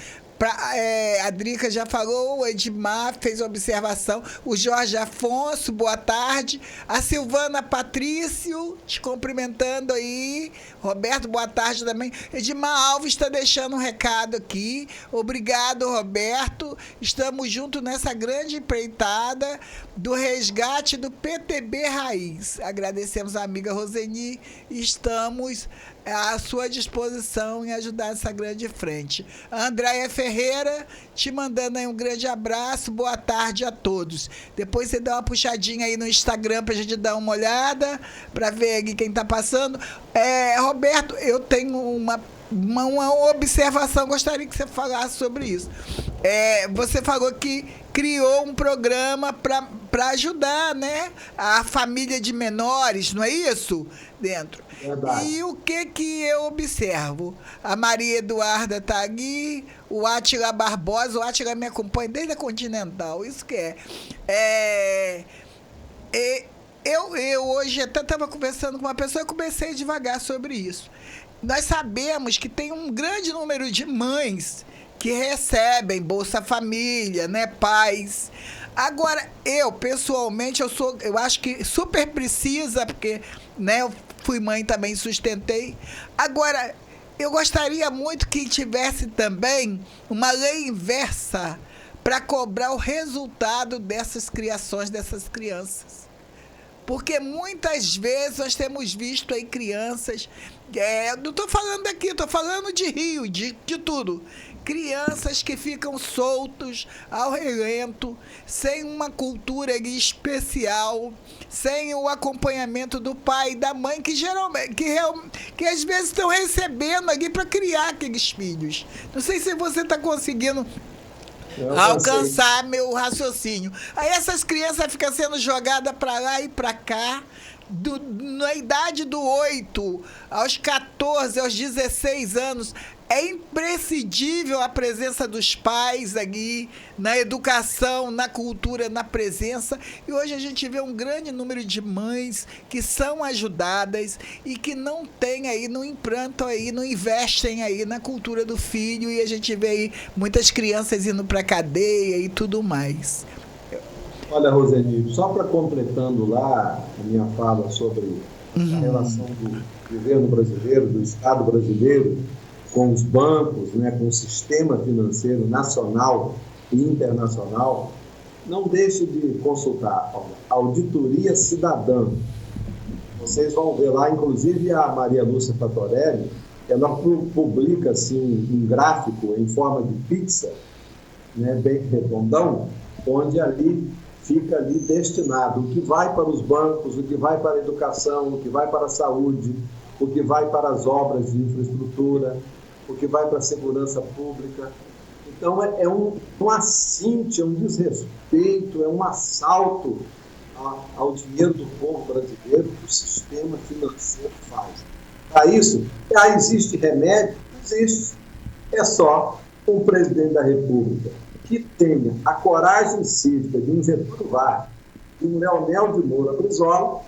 S1: A Drica já falou, o Edmar fez observação, o Jorge Afonso, boa tarde, a Silvana Patrício, te cumprimentando aí, Roberto, boa tarde também, Edmar Alves está deixando um recado aqui, obrigado, Roberto, estamos juntos nessa grande empreitada do resgate do PTB Raiz, agradecemos a amiga Roseni, estamos à sua disposição em ajudar essa grande frente. A Andréia Ferreira, te mandando aí um grande abraço, boa tarde a todos. Depois você dá uma puxadinha aí no Instagram pra gente dar uma olhada, pra ver aqui quem tá passando. Roberto, eu tenho uma observação, gostaria que você falasse sobre isso. Você falou que criou um programa para ajudar, né, a família de menores, não é isso? Dentro.
S2: Verdade.
S1: E o que eu observo? A Maria Eduarda está aqui, o Átila Barbosa, o Átila me acompanha desde a Continental, isso que eu hoje até estava conversando com uma pessoa e comecei devagar sobre isso. Nós sabemos que tem um grande número de mães que recebem Bolsa Família, né, pais. Agora, eu, pessoalmente, eu acho que super precisa, porque, né, eu fui mãe também, sustentei. Agora, eu gostaria muito que tivesse também uma lei inversa para cobrar o resultado dessas criações, dessas crianças. Porque muitas vezes nós temos visto aí crianças, não estou falando daqui, estou falando de Rio, de tudo. Crianças que ficam soltos ao relento, sem uma cultura especial, sem o acompanhamento do pai e da mãe, que geralmente, que às vezes estão recebendo aqui para criar aqueles filhos. Não sei se você está conseguindo alcançar meu raciocínio. Aí essas crianças ficam sendo jogadas para lá e para cá, na idade do 8 aos 14, aos 16 anos. É imprescindível a presença dos pais aqui, na educação, na cultura, na presença. E hoje a gente vê um grande número de mães que são ajudadas e que não têm aí, não implantam aí, não investem aí na cultura do filho. E a gente vê aí muitas crianças indo para a cadeia e tudo mais.
S2: Olha, Roseni, só para completando lá a minha fala sobre a relação do governo brasileiro, do Estado brasileiro, com os bancos, né, com o sistema financeiro nacional e internacional, não deixe de consultar a Auditoria Cidadã. Vocês vão ver lá, inclusive a Maria Lúcia Fatorelli, ela publica assim, um gráfico em forma de pizza, né, bem redondão, onde ali fica ali destinado o que vai para os bancos, o que vai para a educação, o que vai para a saúde, o que vai para as obras de infraestrutura, o que vai para a segurança pública. Então, é um assinte, é um desrespeito, é um assalto ao dinheiro do povo brasileiro que o sistema financeiro faz. Para isso, existe remédio? Não existe. É só um presidente da República que tenha a coragem cívica de um Getúlio Vargas, de um Leonel de Moura Brizola,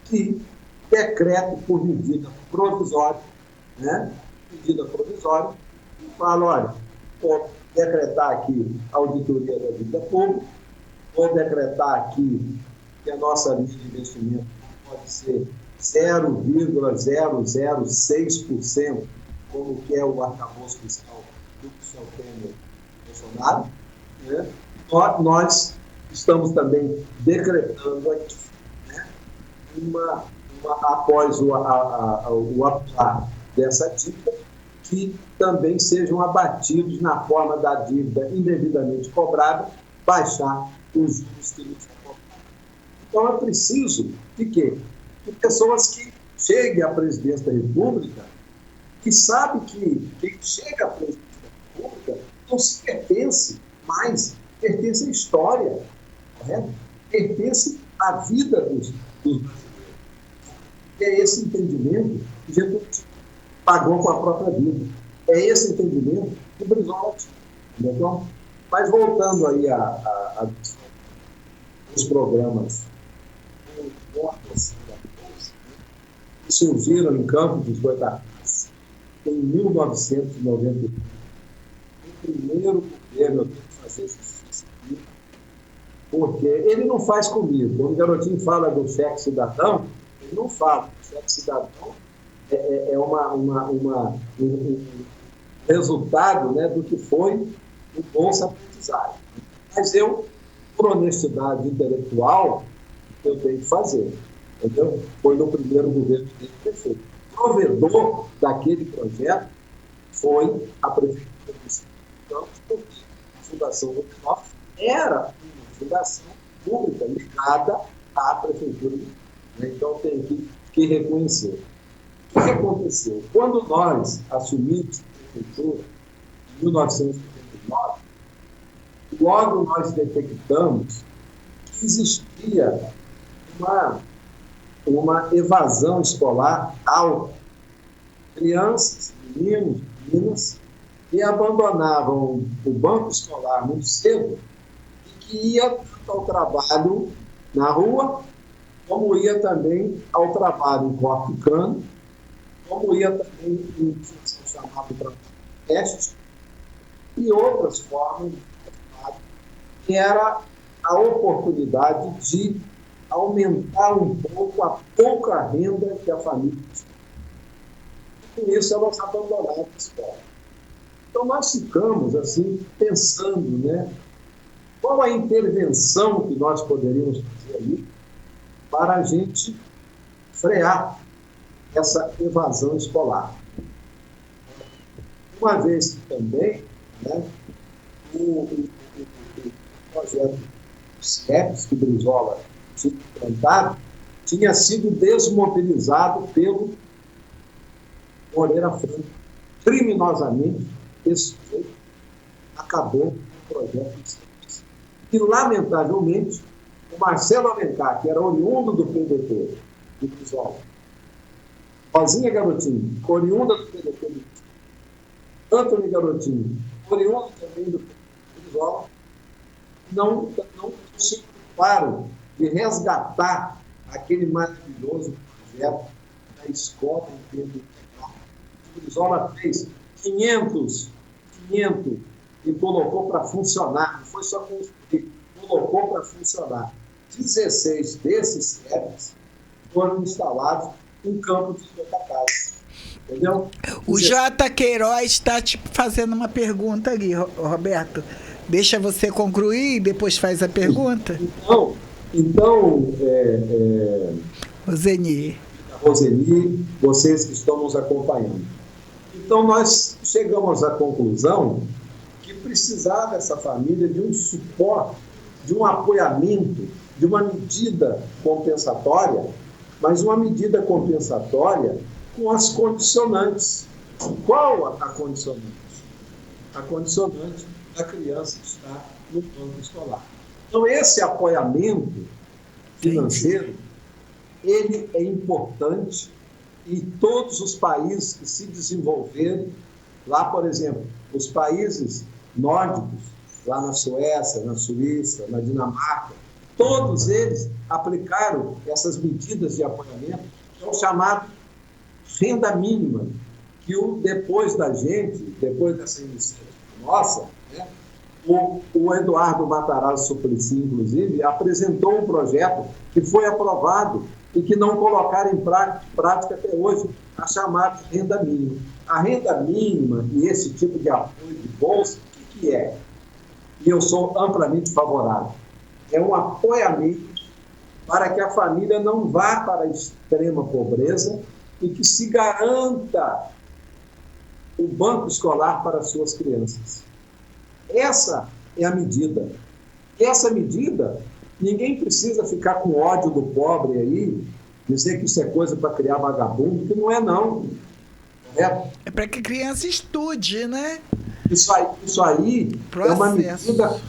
S2: que decreta por medida provisória, né? Medida provisória, e fala, olha, vou decretar aqui a auditoria da dívida pública, vou decretar aqui que a nossa linha de investimento pode ser 0,006%, como que é o arcabouço fiscal do Michel Temer Bolsonaro, né? Nós estamos também decretando aqui, né, após o apurar dessa dívida, que também sejam abatidos na forma da dívida indevidamente cobrada, baixar os juros que nos são cobrados. Então é preciso de quê? De pessoas que cheguem à presidência da República, que sabem que quem chega à presidência da República não se pertence mais, pertence à história, correto? Pertence à vida dos brasileiros. É esse entendimento que Getúlio pagou com a própria vida. É esse entendimento que Brizola tinha. Então, mas voltando aí os programas com a atuação da Bolsa, que surgiram em Campos dos Goitacazes em 1991. O primeiro governo, eu tenho que fazer justiça aqui, porque ele não faz comigo. Quando o garotinho fala do cheque cidadão, ele não fala. O cheque cidadão é um resultado, né, do que foi o Bolsa Aprendizagem. Mas eu, por honestidade intelectual, eu tenho que fazer. Entendeu? Foi no primeiro governo dele que foi feito. O provedor daquele projeto foi a Prefeitura do Espírito Santo, porque a Fundação Luminosas era uma fundação pública ligada à Prefeitura. Então, tem que reconhecer. O que aconteceu? Quando nós assumimos a Prefeitura, em 1989, logo nós detectamos que existia uma evasão escolar alta. Crianças, meninos, meninas, que abandonavam o banco escolar muito cedo e que ia tanto ao trabalho na rua, como ia também ao trabalho em corte de cano, como ia também em função chamada para testes e outras formas de trabalho, que era a oportunidade de aumentar um pouco a pouca renda que a família tinha. Com isso, elas abandonaram a escola. Então, nós ficamos, assim, pensando, né, qual a intervenção que nós poderíamos fazer ali para a gente frear essa evasão escolar. Uma vez que também, né, o projeto dos CEPs que Brizola tinha implantado tinha sido desmobilizado pelo Moreira Franco. Criminosamente, esse sujeito acabou com o projeto dos CEPs. E, lamentavelmente, o Marcelo Alencar, que era oriundo do PDT, de Brizola, Rosinha Garotinho, oriunda do PDT, Antônio Garotinho, oriundo também do PDT de Brizola, não se preocuparam de resgatar aquele maravilhoso projeto da escola em tempo integral. Brizola fez 500 e colocou para funcionar, não foi só construir, colocou para funcionar. 16 desses CEPs foram instalados em Campos dos Goitacazes. Entendeu?
S1: O J. Queiroz está te fazendo uma pergunta ali, Roberto. Deixa você concluir e depois faz a pergunta.
S2: Então,
S1: Roseni,
S2: vocês que estão nos acompanhando. Então, nós chegamos à conclusão que precisava essa família de um suporte, de um apoiamento, de uma medida compensatória, mas uma medida compensatória com as condicionantes. Qual a condicionante? A condicionante da criança estar no banco escolar. Então, esse apoiamento financeiro, ele é importante em todos os países que se desenvolveram. Lá, por exemplo, os países nórdicos, lá na Suécia, na Suíça, na Dinamarca, todos eles aplicaram essas medidas de apoiamento, que é o chamado renda mínima, que depois dessa iniciativa nossa, né, o Eduardo Matarazzo Suplicy, inclusive, apresentou um projeto que foi aprovado e que não colocaram em prática até hoje, a chamada renda mínima. A renda mínima e esse tipo de apoio de bolsa, o que é? E eu sou amplamente favorável. É um apoiamento para que a família não vá para a extrema pobreza e que se garanta o banco escolar para as suas crianças. Essa é a medida. Essa medida, ninguém precisa ficar com ódio do pobre aí, dizer que isso é coisa para criar vagabundo, que não é não.
S1: É para que a criança estude, né?
S2: Isso aí é uma medida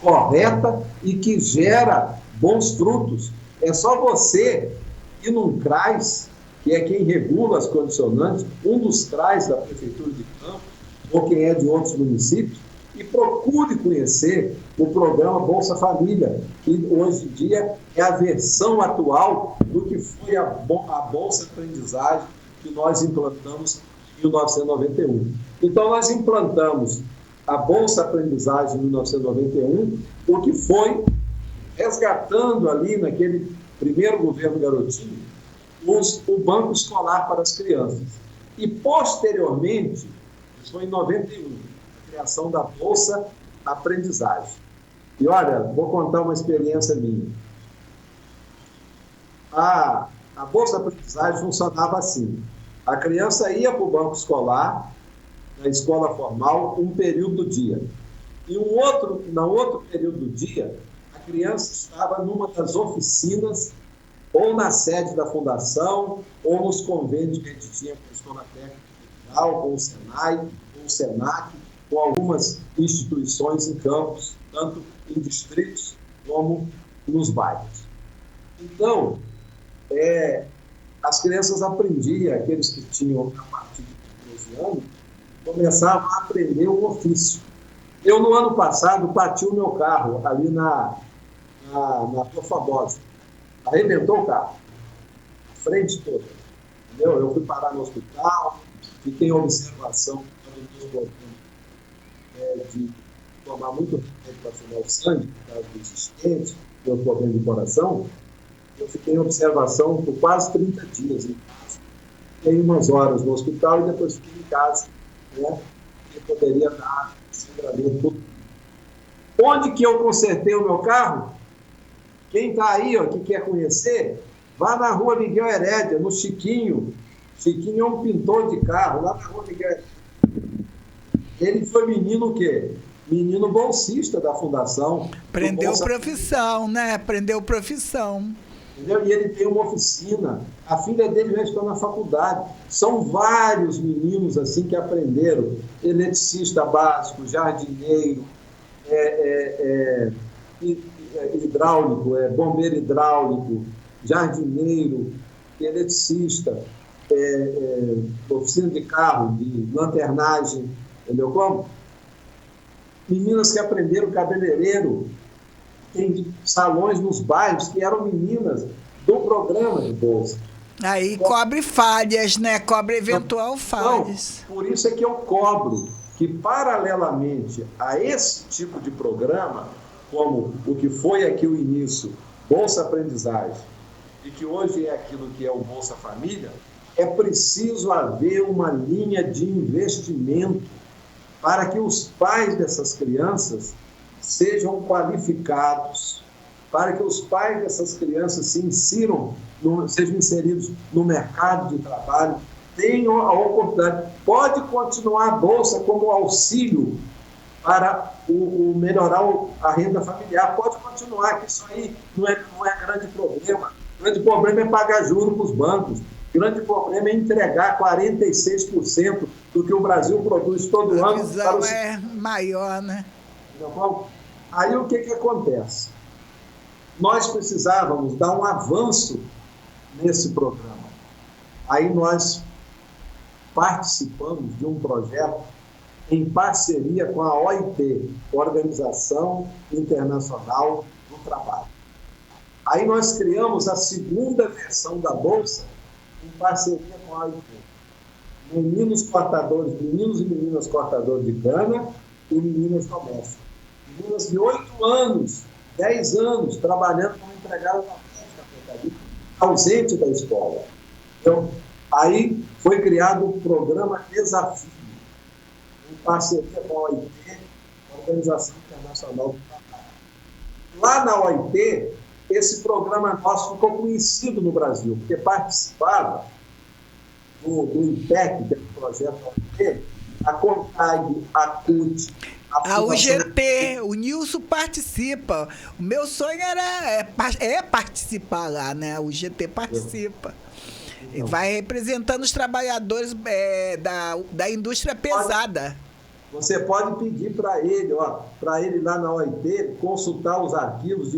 S2: correta e que gera bons frutos. É só você ir num CRAS, que é quem regula as condicionantes, um dos CRAS da Prefeitura de Campos, ou quem é de outros municípios, e procure conhecer o programa Bolsa Família, que hoje em dia é a versão atual do que foi a Bolsa Aprendizagem que nós implantamos em 1991. Então, nós implantamos a Bolsa Aprendizagem em 1991, o que foi resgatando ali, naquele primeiro governo Garotinho, o banco escolar para as crianças. E, posteriormente, isso foi em 91, a criação da Bolsa Aprendizagem. E, olha, vou contar uma experiência minha. A Bolsa Aprendizagem funcionava assim. A criança ia para o banco escolar, na escola formal, um período do dia. E no outro período do dia, a criança estava numa das oficinas, ou na sede da fundação, ou nos convênios que a gente tinha com a Escola Técnica Federal, com o SENAI, com o SENAC, com algumas instituições em campos, tanto em distritos como nos bairros. Então, as crianças aprendiam, aqueles que tinham a partir de 12 anos, começavam a aprender um ofício. Eu, no ano passado, bati o meu carro ali na Rua Famosa. Arrebentou o carro, a frente toda. Entendeu? Eu fui parar no hospital, fiquei em observação dos problemas de tomar muito remédio para fumar o sangue, por causa do existente, meu problema de coração. Eu fiquei em observação por quase 30 dias em casa. Fiquei umas horas no hospital e depois fiquei em casa, né? Que poderia dar sangramento. Onde que eu consertei o meu carro? Quem está aí, ó, que quer conhecer, vá na Rua Miguel Herédia, no Chiquinho. Chiquinho é um pintor de carro, lá na Rua Miguel Herédia. Ele foi menino o quê? Menino bolsista da Fundação.
S1: Aprendeu profissão, né? Aprendeu profissão.
S2: Entendeu? E ele tem uma oficina. A filha dele já está na faculdade. São vários meninos assim que aprenderam. Eletricista básico, jardineiro, hidráulico, bombeiro hidráulico, jardineiro, eletricista, oficina de carro, de lanternagem, entendeu como? Meninas que aprenderam cabeleireiro, tem salões nos bairros que eram meninas do programa de bolsa.
S1: Aí cobre falhas, né? Cobre eventual falhas.
S2: Então, por isso é que eu cobro que, paralelamente a esse tipo de programa, como o que foi aqui o início, Bolsa Aprendizagem, e que hoje é aquilo que é o Bolsa Família, é preciso haver uma linha de investimento para que os pais dessas crianças sejam qualificados, para que os pais dessas crianças se insiram, sejam inseridos no mercado de trabalho, tenham a oportunidade. Pode continuar a Bolsa como auxílio para melhorar a renda familiar. Pode continuar, que isso aí não é grande problema. O grande problema é pagar juros para os bancos. O grande problema é entregar 46% do que o Brasil produz todo ano.
S1: A visão é maior, né?
S2: Então, aí o que acontece? Nós precisávamos dar um avanço nesse programa. Aí nós participamos de um projeto em parceria com a OIT, Organização Internacional do Trabalho. Aí nós criamos a segunda versão da Bolsa em parceria com a OIT. Meninos e meninas cortadores de cana e meninas domésticas. Meninas de 8 anos, 10 anos, trabalhando como empregada doméstica, ausente da escola. Então, aí foi criado o programa Desafio, em parceria com a OIT, Organização Internacional do Trabalho. Lá na OIT, esse programa nosso ficou conhecido no Brasil, porque participava do IPEC, que é o projeto OIT, a CONTAG, a CUT,
S1: a UGT, o Nilson participa. O meu sonho é participar lá, né? O UGT participa. E vai representando os trabalhadores da indústria pesada.
S2: Você pode pedir para ele lá na OIT, consultar os arquivos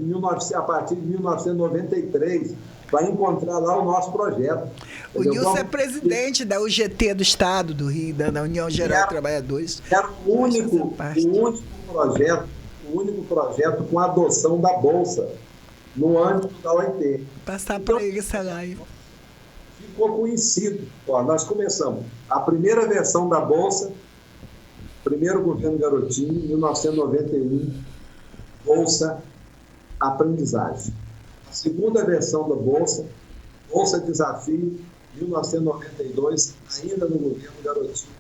S2: a partir de 1993, vai encontrar lá o nosso projeto.
S1: O Nilson é presidente da UGT do Estado do Rio, da União Geral de Trabalhadores.
S2: Era o único projeto com a adoção da Bolsa no âmbito da OIT.
S1: Passar para ele essa live.
S2: Ficou conhecido. Nós começamos a primeira versão da Bolsa, primeiro governo Garotinho, 1991, Bolsa Aprendizagem. A segunda versão da Bolsa, Bolsa Desafio, 1992, ainda no governo Garotinho.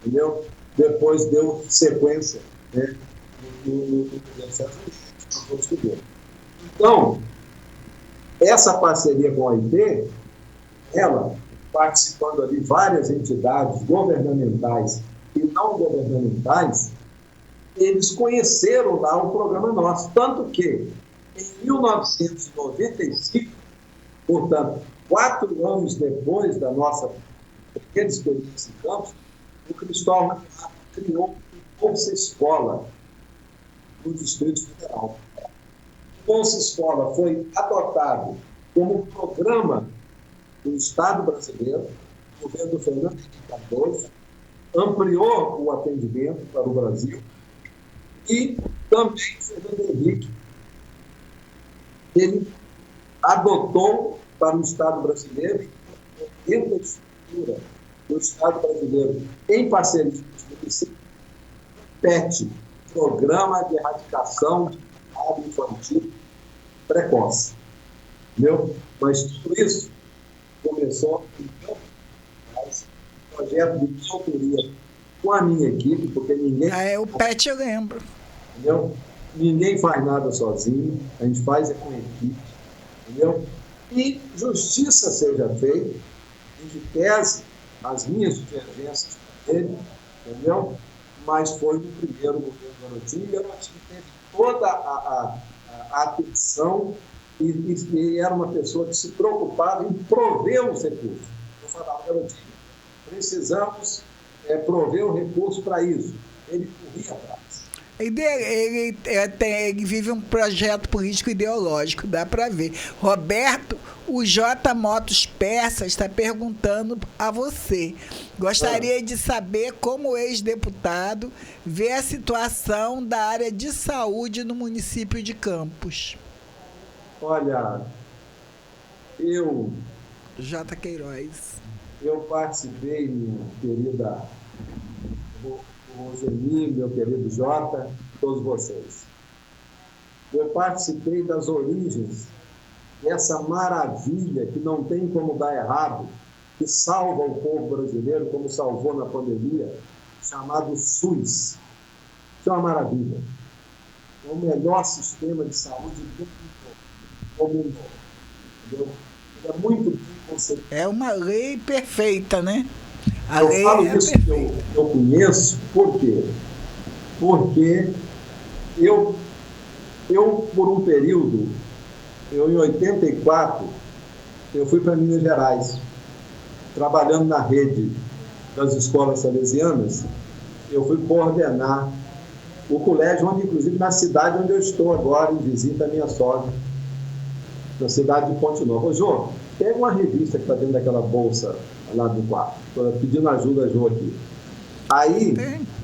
S2: Entendeu? Depois deu sequência, né, no governo Sérgio Moro. Então, essa parceria com a OIT, ela, participando ali várias entidades governamentais e não governamentais, eles conheceram lá o programa nosso. Tanto que, em 1995, portanto, 4 anos depois da nossa primeira experiência em Campos, o Cristóvão criou o Bolsa Escola no Distrito Federal. O Bolsa Escola foi adotado como programa do Estado brasileiro, o governo Fernando Henrique Cardoso, ampliou o atendimento para o Brasil e também Fernando Henrique, ele adotou para o Estado brasileiro, dentro da estrutura do Estado brasileiro, em parceria com os municípios, PET, Programa de Erradicação de Trabalho Infantil Precoce. Entendeu? Mas tudo isso começou em um projeto de minha autoria com a minha equipe, porque ninguém...
S1: o PET eu lembro.
S2: Entendeu? Ninguém faz nada sozinho, a gente faz com a equipe, entendeu? E justiça seja feita, em que pese as minhas divergências com ele, entendeu? Mas foi no primeiro governo Garotinho, e Garotinho teve toda a atenção e era uma pessoa que se preocupava em prover os recursos. Eu falava, Garotinho, precisamos prover o recurso para isso. Ele corria atrás.
S1: Ele vive um projeto político ideológico, dá para ver. Roberto, o J. Motos Persa está perguntando a você. Gostaria de saber como o ex-deputado vê a situação da área de saúde no município de Campos.
S2: Olha,
S1: J. Queiroz.
S2: Eu participei, minha querida Roseli, meu querido Jota, todos vocês. Eu participei das origens dessa maravilha que não tem como dar errado, que salva o povo brasileiro, como salvou na pandemia, chamado SUS. Isso é uma maravilha. é o melhor sistema de saúde do mundo. Entendeu? Ele é muito bem concebido.
S1: É uma lei perfeita, né?
S2: Eu falo isso que eu conheço, por quê? Porque eu, por um período, em 84, eu fui para Minas Gerais, trabalhando na rede das escolas salesianas. Eu fui coordenar o colégio, onde, inclusive, na cidade onde eu estou agora, em visita à minha sogra, na cidade de Ponte Nova. Ô, Jô, pega uma revista que está dentro daquela bolsa lá do quarto. Estou pedindo ajuda a Jô aqui. Aí,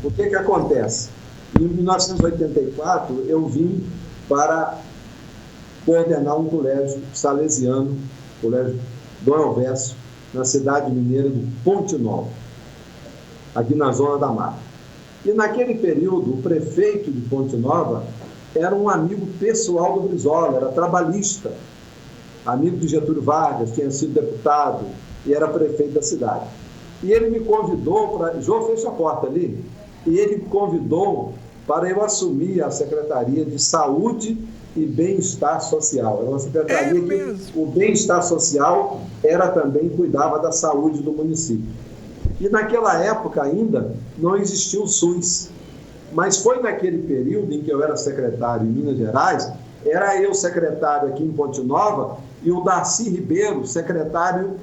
S2: o que acontece? Em 1984, eu vim para coordenar um colégio salesiano, colégio Dom Elvésio, na cidade mineira de Ponte Nova, aqui na Zona da Mata. E naquele período, o prefeito de Ponte Nova era um amigo pessoal do Brizola, era trabalhista, amigo de Getúlio Vargas, tinha sido deputado e era prefeito da cidade. E ele me convidou para... João, fecha a porta ali. E ele me convidou para eu assumir a Secretaria de Saúde e Bem-Estar Social. Era uma secretaria que o bem-estar social cuidava da saúde do município. E naquela época ainda não existia o SUS. Mas foi naquele período em que eu era secretário em Minas Gerais, era eu secretário aqui em Ponte Nova e o Darcy Ribeiro, secretário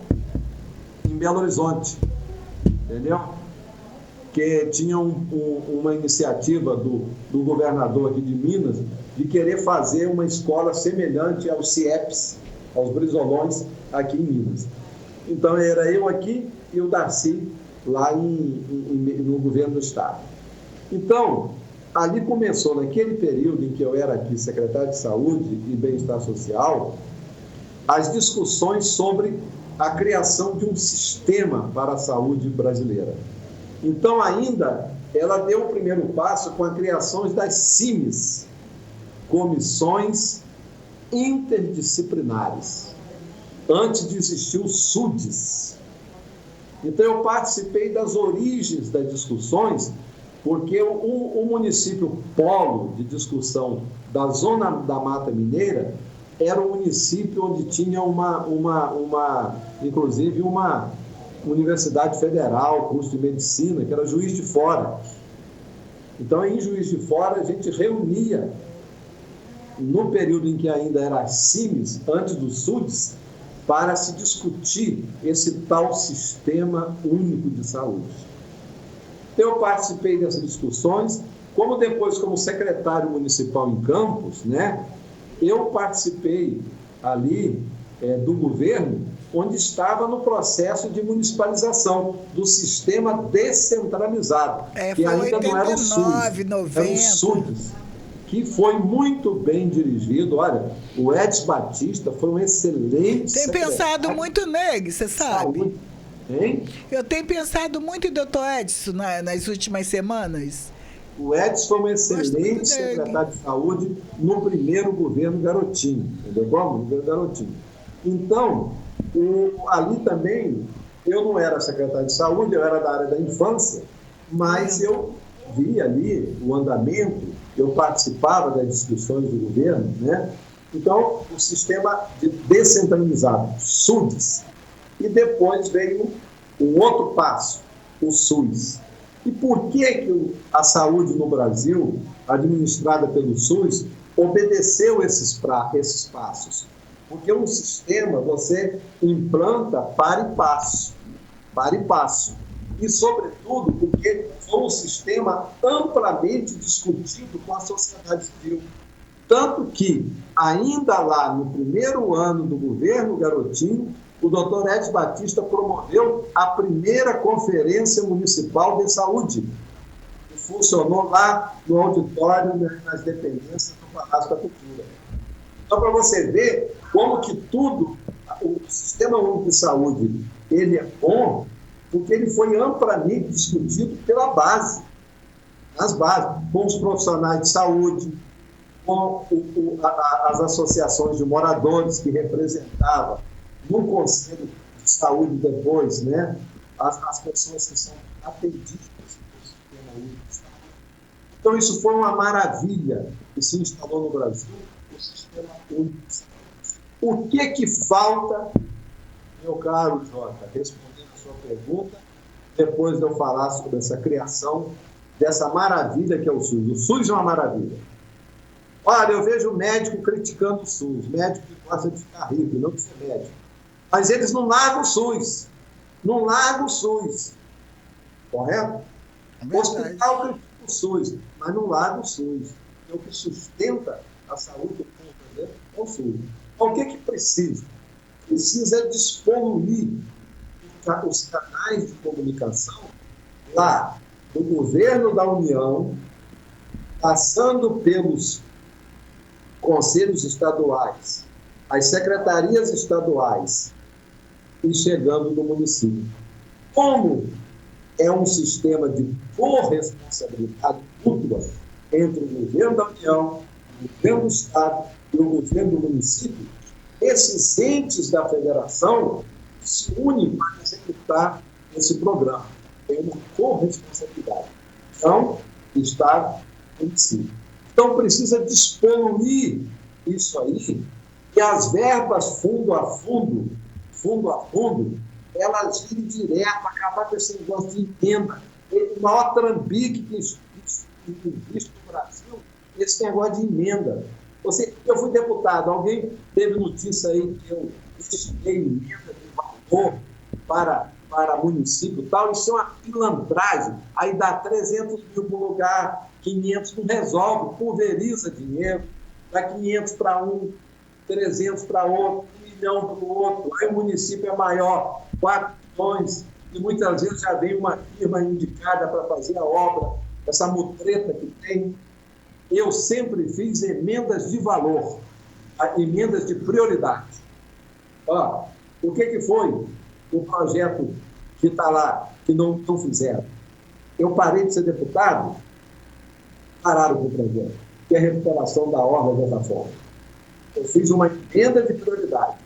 S2: em Belo Horizonte. Entendeu? Que tinha uma iniciativa do governador aqui de Minas de querer fazer uma escola semelhante aos CIEPs, aos Brizolões, aqui em Minas. Então, era eu aqui e o Darcy lá no governo do Estado. Então, ali começou, naquele período em que eu era aqui secretário de Saúde e Bem-Estar Social, as discussões sobre a criação de um sistema para a saúde brasileira. Então, ainda, ela deu o primeiro passo com a criação das CIMES, Comissões Interdisciplinares. Antes de existir o SUDES. Então, eu participei das origens das discussões, porque o município polo de discussão da Zona da Mata Mineira era um município onde tinha inclusive uma Universidade Federal, curso de Medicina, que era Juiz de Fora. Então, em Juiz de Fora, a gente reunia, no período em que ainda era a CIMES, antes do SUDES, para se discutir esse tal sistema único de saúde. Eu participei dessas discussões, como depois, como secretário municipal em Campos, né, eu participei ali do governo, onde estava no processo de municipalização do sistema descentralizado, que ainda não era o SUS, 90. Era o SUDES, que foi muito bem dirigido. Olha, o Edson Batista foi um excelente
S1: Tem pensado muito nele, você sabe.
S2: Hein?
S1: Eu tenho pensado muito em Dr. Edson nas últimas semanas.
S2: O Edson foi um excelente secretário de saúde no primeiro governo Garotinho, entendeu? No governo Garotinho. Então, ali também, eu não era secretário de saúde, eu era da área da infância, mas eu vi ali o andamento, eu participava das discussões do governo, né? Então, o sistema descentralizado, SUDES, e depois veio um outro passo, o SUS. E por que a saúde no Brasil, administrada pelo SUS, obedeceu esses passos? Porque um sistema você implanta para e passo. E, sobretudo, porque foi um sistema amplamente discutido com a sociedade civil. Tanto que, ainda lá no primeiro ano do governo Garotinho, o Dr. Edson Batista promoveu a primeira Conferência Municipal de Saúde, que funcionou lá no auditório, nas dependências do Palácio da Cultura. Então, para você ver como que tudo, o Sistema Único de Saúde, ele é bom, porque ele foi amplamente discutido pela base, as bases, com os profissionais de saúde, com as associações de moradores que representavam no Conselho de Saúde depois, né, as pessoas que são atendidas pelo Sistema Único de Saúde. Então, isso foi uma maravilha que se instalou no Brasil, o Sistema Único de Saúde. O que falta, meu caro Jota, respondendo a sua pergunta, depois de eu falar sobre essa criação dessa maravilha que é o SUS. O SUS é uma maravilha. Olha, eu vejo médico criticando o SUS, médico que gosta de ficar rico, não de ser médico. Mas eles não largam o SUS. Não largam o SUS. Correto? O hospital critica o SUS, mas não larga o SUS. Porque o que sustenta a saúde do povo é o SUS. Então, o que precisa? Precisa despoluir os canais de comunicação lá do governo da União, passando pelos conselhos estaduais, as secretarias estaduais e chegando no município. Como é um sistema de corresponsabilidade mútua entre o governo da União, o governo do Estado e o governo do município, esses entes da federação se unem para executar esse programa. Tem uma corresponsabilidade. Então, Estado e município. Então, precisa despoluir isso aí, e as verbas fundo a fundo, elas irem direto, acabar com esse negócio de emenda. O maior trambique que existe no Brasil, esse negócio de emenda. Eu fui deputado, alguém teve notícia aí que eu destinei emenda de valor para município e tal, isso é uma pilantragem, aí dá 300 mil para um lugar, 500 não resolve, pulveriza dinheiro, dá 500 para um, 300 para outro, 1 milhão para o outro, aí o município é maior, 4 milhões, e muitas vezes já vem uma firma indicada para fazer a obra, essa mutreta que tem. Eu sempre fiz emendas de valor, emendas de prioridade. O que foi o projeto que está lá, que não fizeram? Eu parei de ser deputado, pararam com o projeto, que é a recuperação da orla dessa forma. Eu fiz uma emenda de prioridade.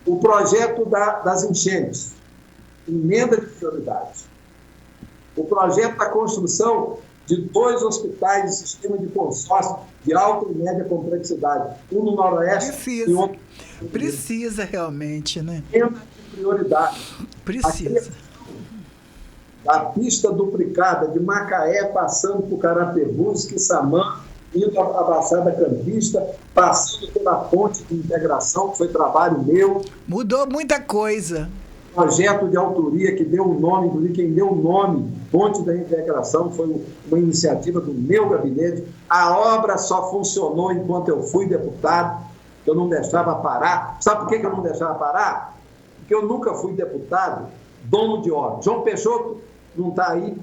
S2: O projeto das enchentes, emenda de prioridade. O projeto da construção de 2 hospitais de sistema de consórcio de alta e média complexidade, um no Noroeste e outro no
S1: Precisa realmente, né?
S2: Emenda de prioridade.
S1: Precisa.
S2: A pista duplicada de Macaé, passando por Carapebus, Quissamã, indo à Baixada Campista, passando pela ponte de integração, que foi trabalho meu.
S1: Mudou muita coisa.
S2: Projeto de autoria que deu o nome, inclusive quem deu o nome, Ponte da Integração, foi uma iniciativa do meu gabinete. A obra só funcionou enquanto eu fui deputado, eu não deixava parar. Sabe por que eu não deixava parar? Porque eu nunca fui deputado dono de obra. João Peixoto não está aí,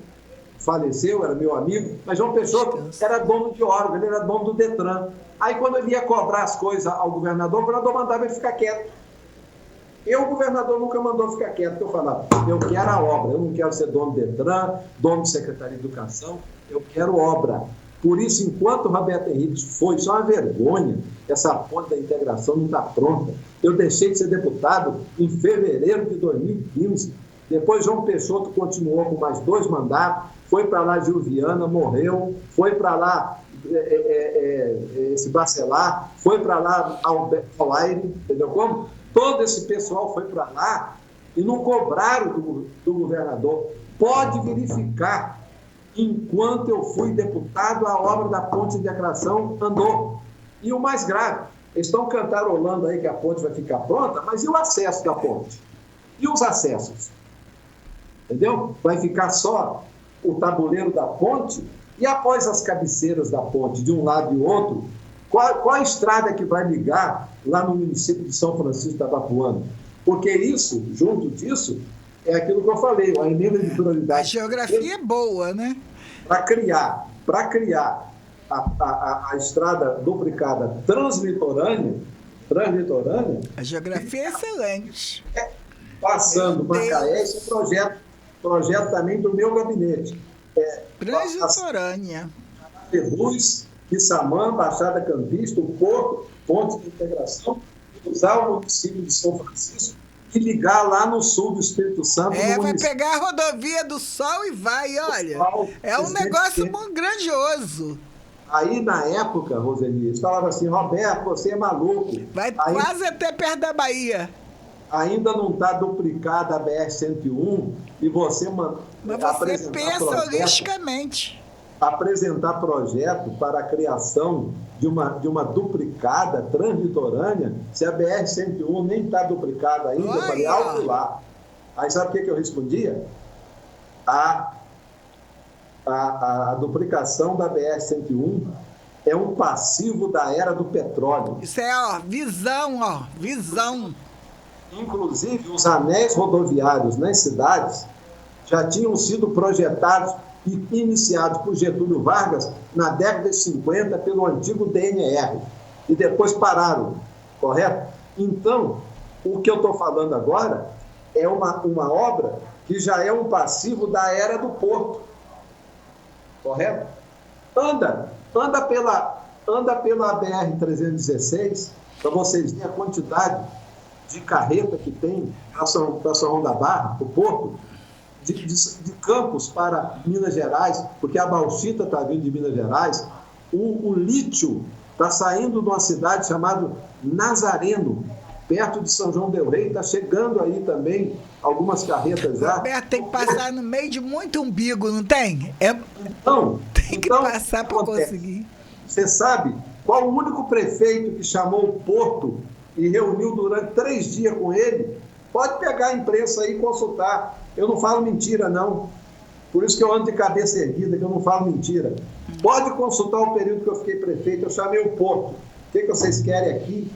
S2: faleceu, era meu amigo, mas João Peixoto era dono de órgão, ele era dono do Detran. Aí quando ele ia cobrar as coisas ao governador, o governador mandava ele ficar quieto. O governador nunca mandou ficar quieto, porque eu falava, eu quero a obra, eu não quero ser dono do Detran, dono de Secretaria de Educação, eu quero obra. Por isso, enquanto o Roberto Henrique foi, isso é uma vergonha, essa ponte da integração não está pronta. Eu deixei de ser deputado em fevereiro de 2015. Depois, João Peixoto continuou com mais 2 mandatos, foi para lá Gil Viana, morreu, foi para lá esse Bacelar, foi para lá Albaire, entendeu como? Todo esse pessoal foi para lá e não cobraram do governador. Pode verificar. Enquanto eu fui deputado, a obra da ponte de integração andou. E o mais grave, eles estão cantarolando aí que a ponte vai ficar pronta, mas e o acesso da ponte? E os acessos? Entendeu? Vai ficar só o tabuleiro da ponte e após as cabeceiras da ponte, de um lado e outro, qual a estrada que vai ligar lá no município de São Francisco da Bapuana? Porque isso, junto disso, é aquilo que eu falei, a emenda de prioridade.
S1: A geografia é boa, né?
S2: Para criar a estrada duplicada translitorânea,
S1: a geografia é excelente.
S2: Passando Macaé, esse é projeto também do meu gabinete.
S1: Translitorânea.
S2: Carapebus, Quissamã, Baixada Campista, o Porto, Ponte de Integração, usar o município de São Francisco, e ligar lá no sul do Espírito Santo.
S1: Vai pegar a rodovia do Sol e vai, olha. É um negócio muito grandioso.
S2: Aí, na época, Roseli, eles falavam assim, Roberto, você é maluco.
S1: Vai quase até perto da Bahia.
S2: Ainda não está duplicada a BR-101 e você...
S1: Mas você pensa holisticamente.
S2: Apresentar projeto para a criação de uma duplicada translitorânea, se a BR-101 nem está duplicada ainda, eu falei, alto lá. Aí sabe o que eu respondia? A duplicação da BR-101 é um passivo da era do petróleo.
S1: Isso é, visão.
S2: Inclusive, os anéis rodoviários nas cidades já tinham sido projetados e iniciados por Getúlio Vargas na década de 50 pelo antigo DNR. E depois pararam, correto? Então, o que eu estou falando agora é uma obra que já é um passivo da era do porto. Correto? Anda pela BR-316, para vocês verem a quantidade de carreta que tem para São João da Barra, o porto, de Campos para Minas Gerais, porque a bauxita está vindo de Minas Gerais, o lítio está saindo de uma cidade chamada Nazareno, perto de São João del Rei, está chegando aí também algumas carretas já.
S1: Roberto, tem que passar no meio de muito umbigo, não tem? Tem que passar para conseguir.
S2: Você sabe qual o único prefeito que chamou o Porto e reuniu durante 3 dias com ele? Pode pegar a imprensa aí e consultar. Eu não falo mentira, não. Por isso que eu ando de cabeça erguida, que eu não falo mentira. Pode consultar o período que eu fiquei prefeito, eu chamei o Porto. O que vocês querem aqui?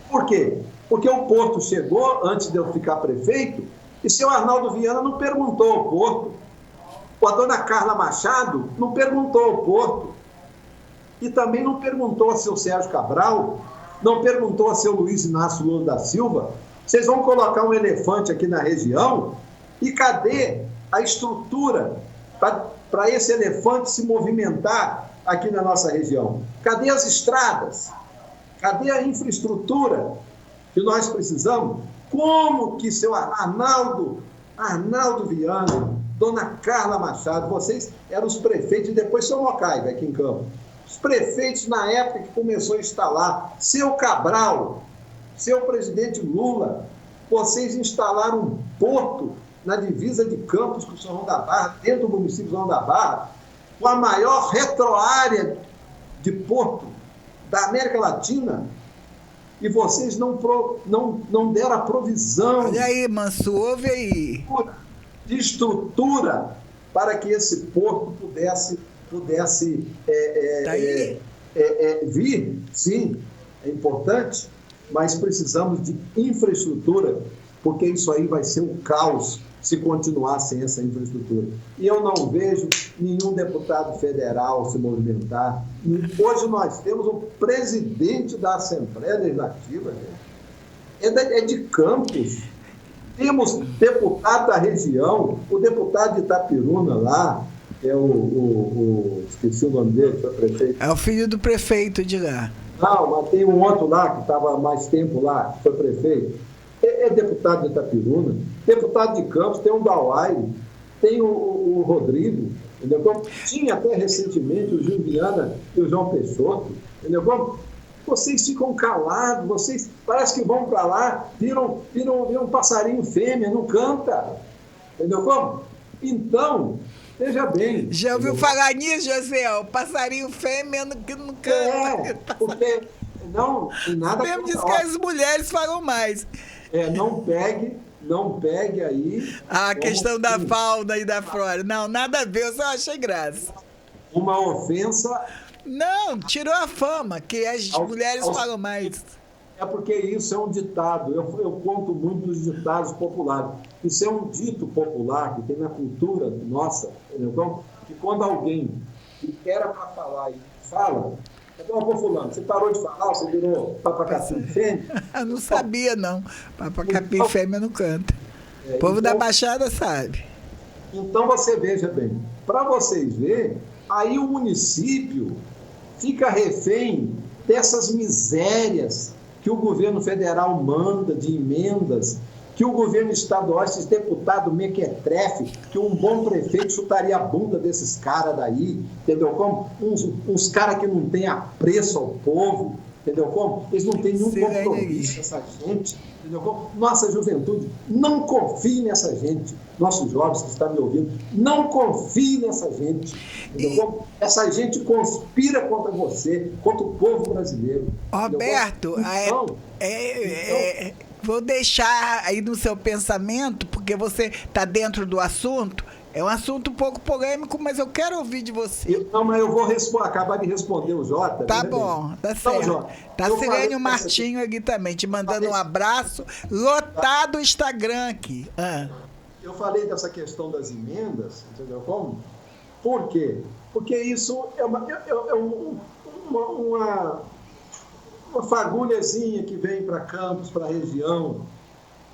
S2: Por quê? Porque o Porto chegou, antes de eu ficar prefeito, e seu Arnaldo Viana não perguntou ao Porto. A dona Carla Machado não perguntou ao Porto. E também não perguntou a seu Sérgio Cabral, não perguntou a seu Luiz Inácio Lula da Silva. Vocês vão colocar um elefante aqui na região e cadê a estrutura para esse elefante se movimentar aqui na nossa região? Cadê as estradas? Cadê a infraestrutura que nós precisamos? Como que seu Arnaldo Viana, dona Carla Machado, vocês eram os prefeitos, e depois seu Mocaibe aqui em Campos, os prefeitos na época que começou a instalar, seu Cabral, seu presidente Lula, vocês instalaram um porto na divisa de Campos com São João da Barra, dentro do município de São João da Barra, com a maior retroárea de porto da América Latina, e vocês não deram a provisão.
S1: Olha aí, Manso, ouve aí.
S2: De estrutura para que esse porto pudesse vir, sim, é importante, mas precisamos de infraestrutura, porque isso aí vai ser um caos se continuar sem essa infraestrutura. E eu não vejo nenhum deputado federal se movimentar. Hoje nós temos o presidente da Assembleia Legislativa, é de Campos. Temos deputado da região, o deputado de Itapiruna lá, é esqueci o nome dele, foi prefeito.
S1: É o filho do prefeito de lá.
S2: Não, mas tem um outro lá que estava mais tempo lá, que foi prefeito. É deputado de Itapiruna, deputado de Campos, tem o Dauai, tem o Rodrigo, entendeu? Como tinha até recentemente o Gil Viana e o João Peixoto, entendeu? Como vocês ficam calados, vocês parece que vão para lá, viram um passarinho fêmea, não canta, entendeu? Como? Então, veja bem.
S1: Já ouviu falar nisso, José? O passarinho fêmea que não canta.
S2: Porque não tem nada...
S1: Mesmo diz que as mulheres falam mais.
S2: Não pegue aí...
S1: A questão da fauna e da flora. Não, nada a ver, eu só achei graça.
S2: Uma ofensa...
S1: Não, tirou a fama, que as mulheres falam mais.
S2: É porque isso é um ditado. Eu conto muito dos ditados populares. Isso é um dito popular que tem na cultura nossa, entendeu? Que quando alguém que era para falar e fala... Então, fulano, você parou de falar, você virou papacapim fêmea?
S1: Eu não sabia, não. Papacapim fêmea não canta. O povo da Baixada sabe.
S2: Então, você veja bem, para vocês verem, aí o município fica refém dessas misérias que o governo federal manda de emendas que o governo estadual, esses deputados mequetrefe, que um bom prefeito chutaria a bunda desses caras daí, entendeu como? Uns caras que não têm apreço ao povo, entendeu como? Eles não têm nenhum compromisso com essa gente, entendeu como? Nossa juventude, não confie nessa gente. Nossos jovens que estão me ouvindo, não confie nessa gente, entendeu como? Essa gente conspira contra você, contra o povo brasileiro.
S1: Roberto, vou deixar aí no seu pensamento, porque você está dentro do assunto. É um assunto um pouco polêmico, mas eu quero ouvir de você.
S2: Não, mas eu vou acabar de responder o Jota.
S1: Tá bom, tá certo. Então, tá Sirene Martinho aqui também, te mandando um abraço. Lotado o Instagram aqui.
S2: Eu falei dessa questão das emendas, entendeu como? Por quê? Porque isso é uma fagulhazinha que vem para Campos, para a região.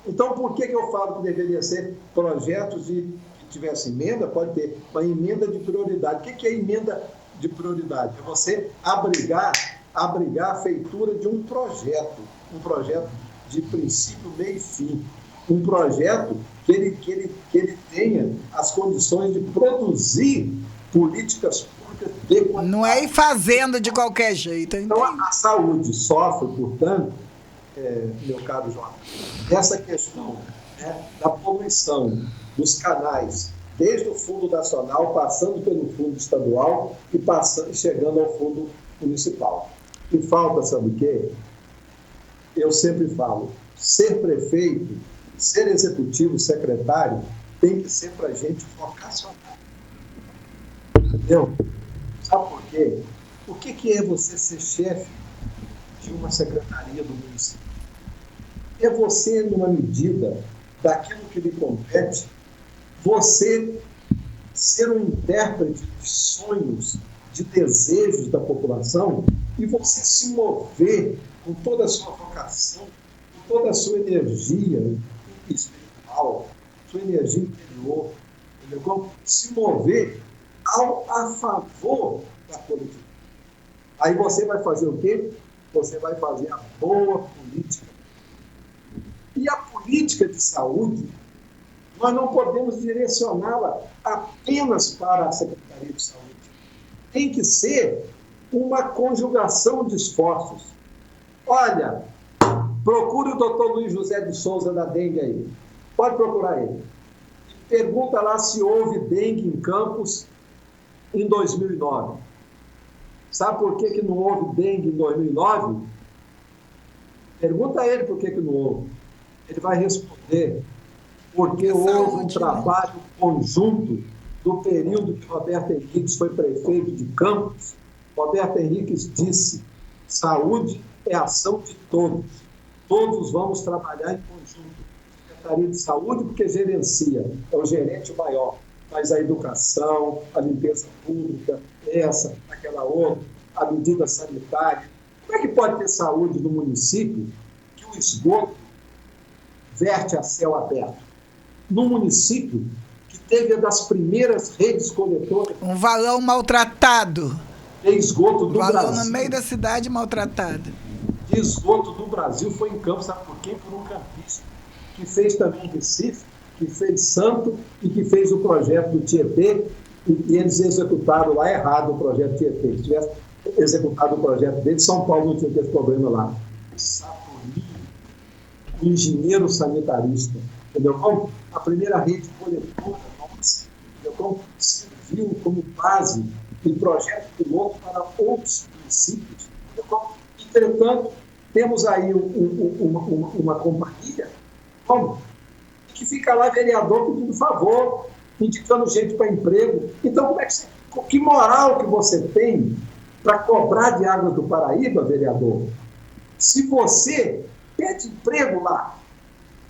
S2: Então, por que eu falo que deveria ser projetos que tivesse emenda? Pode ter uma emenda de prioridade. O que é emenda de prioridade? É você abrigar a feitura de um projeto de princípio, meio e fim. Um projeto que ele tenha as condições de produzir políticas públicas de qualidade.
S1: Não é ir fazendo de qualquer jeito.
S2: Então, a saúde sofre, portanto, meu caro João, essa questão, né, da poluição dos canais, desde o Fundo Nacional, passando pelo Fundo Estadual e chegando ao Fundo Municipal. E falta, sabe o quê? Eu sempre falo, ser prefeito, ser executivo, secretário, tem que ser para gente vocacional. Entendeu? Sabe por quê? O que é você ser chefe de uma secretaria do município? É você, numa medida daquilo que lhe compete, você ser um intérprete de sonhos, de desejos da população e você se mover com toda a sua vocação, com toda a sua energia espiritual, sua energia interior, entendeu? Se mover a favor da política. Aí você vai fazer o quê? Você vai fazer a boa política. E a política de saúde, nós não podemos direcioná-la apenas para a Secretaria de Saúde. Tem que ser uma conjugação de esforços. Olha, procure o doutor Luiz José de Souza da dengue aí. Pode procurar ele. Pergunta lá se houve dengue em Campos em 2009. Sabe por que não houve dengue em 2009? Pergunta a ele por que não houve. Ele vai responder porque houve um trabalho conjunto do período que Roberto Henriques foi prefeito de Campos. Roberto Henriques disse: saúde é ação de todos. Todos vamos trabalhar em conjunto. Secretaria de Saúde, porque gerencia, é o gerente maior, mas a educação, a limpeza pública, essa, aquela outra, a medida sanitária. Como é que pode ter saúde no município que o esgoto verte a céu aberto? No município que teve uma das primeiras redes coletoras...
S1: Um valão maltratado.
S2: De esgoto do Brasil.
S1: Valão no meio da cidade maltratado.
S2: De esgoto do Brasil foi em Campos, sabe por quê? Por um campista que fez também Recife, que fez Santo e que fez o projeto do Tietê, e eles executaram lá errado o projeto Tietê. Se tivesse executado o projeto dele, São Paulo não tinha esse problema lá. Saturnino, o engenheiro sanitarista, entendeu? Como a primeira rede coletora nossa, entendeu? Como serviu como base de projeto piloto para outros municípios. Entendeu? Como, entretanto, temos aí uma companhia, como? Que fica lá vereador pedindo favor, indicando gente para emprego. Então, como é que moral que você tem para cobrar de Águas do Paraíba, vereador, se você pede emprego lá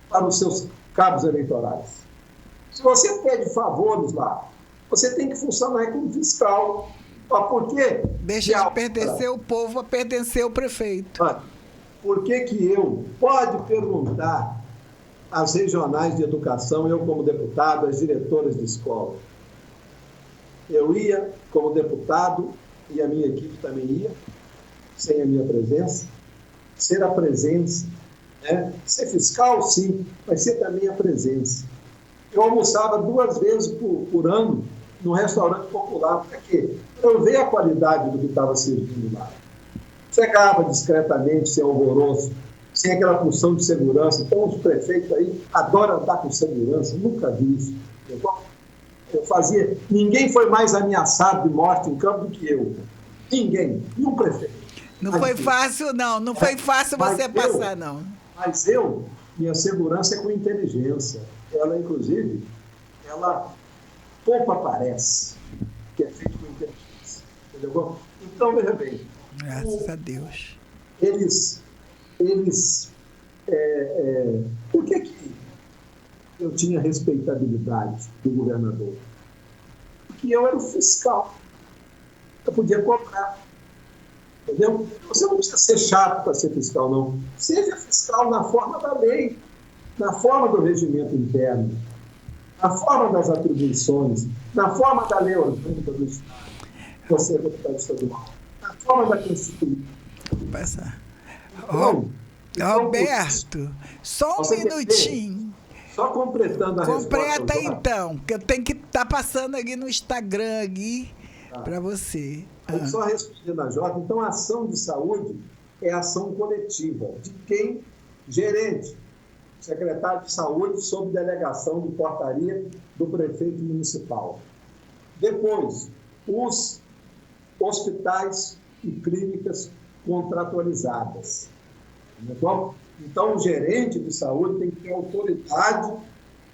S2: para os seus cabos eleitorais? Se você pede favores lá, você tem que funcionar como fiscal. Por quê?
S1: Deixa de pertencer o povo a pertencer ao prefeito.
S2: Por que eu... Pode perguntar às regionais de educação, eu como deputado, às diretoras de escola. Eu ia como deputado, e a minha equipe também ia, sem a minha presença, ser a presença né? Ser fiscal, sim, mas ser também a presença. Eu almoçava 2 vezes por ano num restaurante popular. Para quê? Para eu ver a qualidade do que estava servindo lá. Chegava discretamente, sem alvoroço, sem aquela função de segurança. Então, os prefeitos aí adoram andar com segurança. Nunca vi isso. Eu fazia... Ninguém foi mais ameaçado de morte em campo do que eu. Ninguém. Nenhum prefeito.
S1: Não foi fácil, não. Não foi fácil você passar, não.
S2: Mas minha segurança é com inteligência. Ela, inclusive, ela pouco aparece, que é feito com inteligência. Entendeu? Então, veja bem.
S1: Graças a Deus.
S2: Por que eu tinha respeitabilidade do governador? Porque eu era o fiscal. Eu podia cobrar. Entendeu? Você não precisa ser chato para ser fiscal, não. Seja fiscal na forma da lei, na forma do regimento interno, na forma das atribuições, na forma da lei orgânica do Estado, você é deputado estadual, na forma da Constituição.
S1: Passar.
S2: Então,
S1: Roberto, só um minutinho.
S2: Só completando a resposta.
S1: Completa então, que eu tenho que estar passando aqui no Instagram aqui para você.
S2: Só respondendo a Jota, então a ação de saúde é ação coletiva. De quem? Gerente, secretário de saúde, sob delegação de portaria do prefeito municipal. Depois, os hospitais e clínicas contratualizadas. Então, o gerente de saúde tem que ter autoridade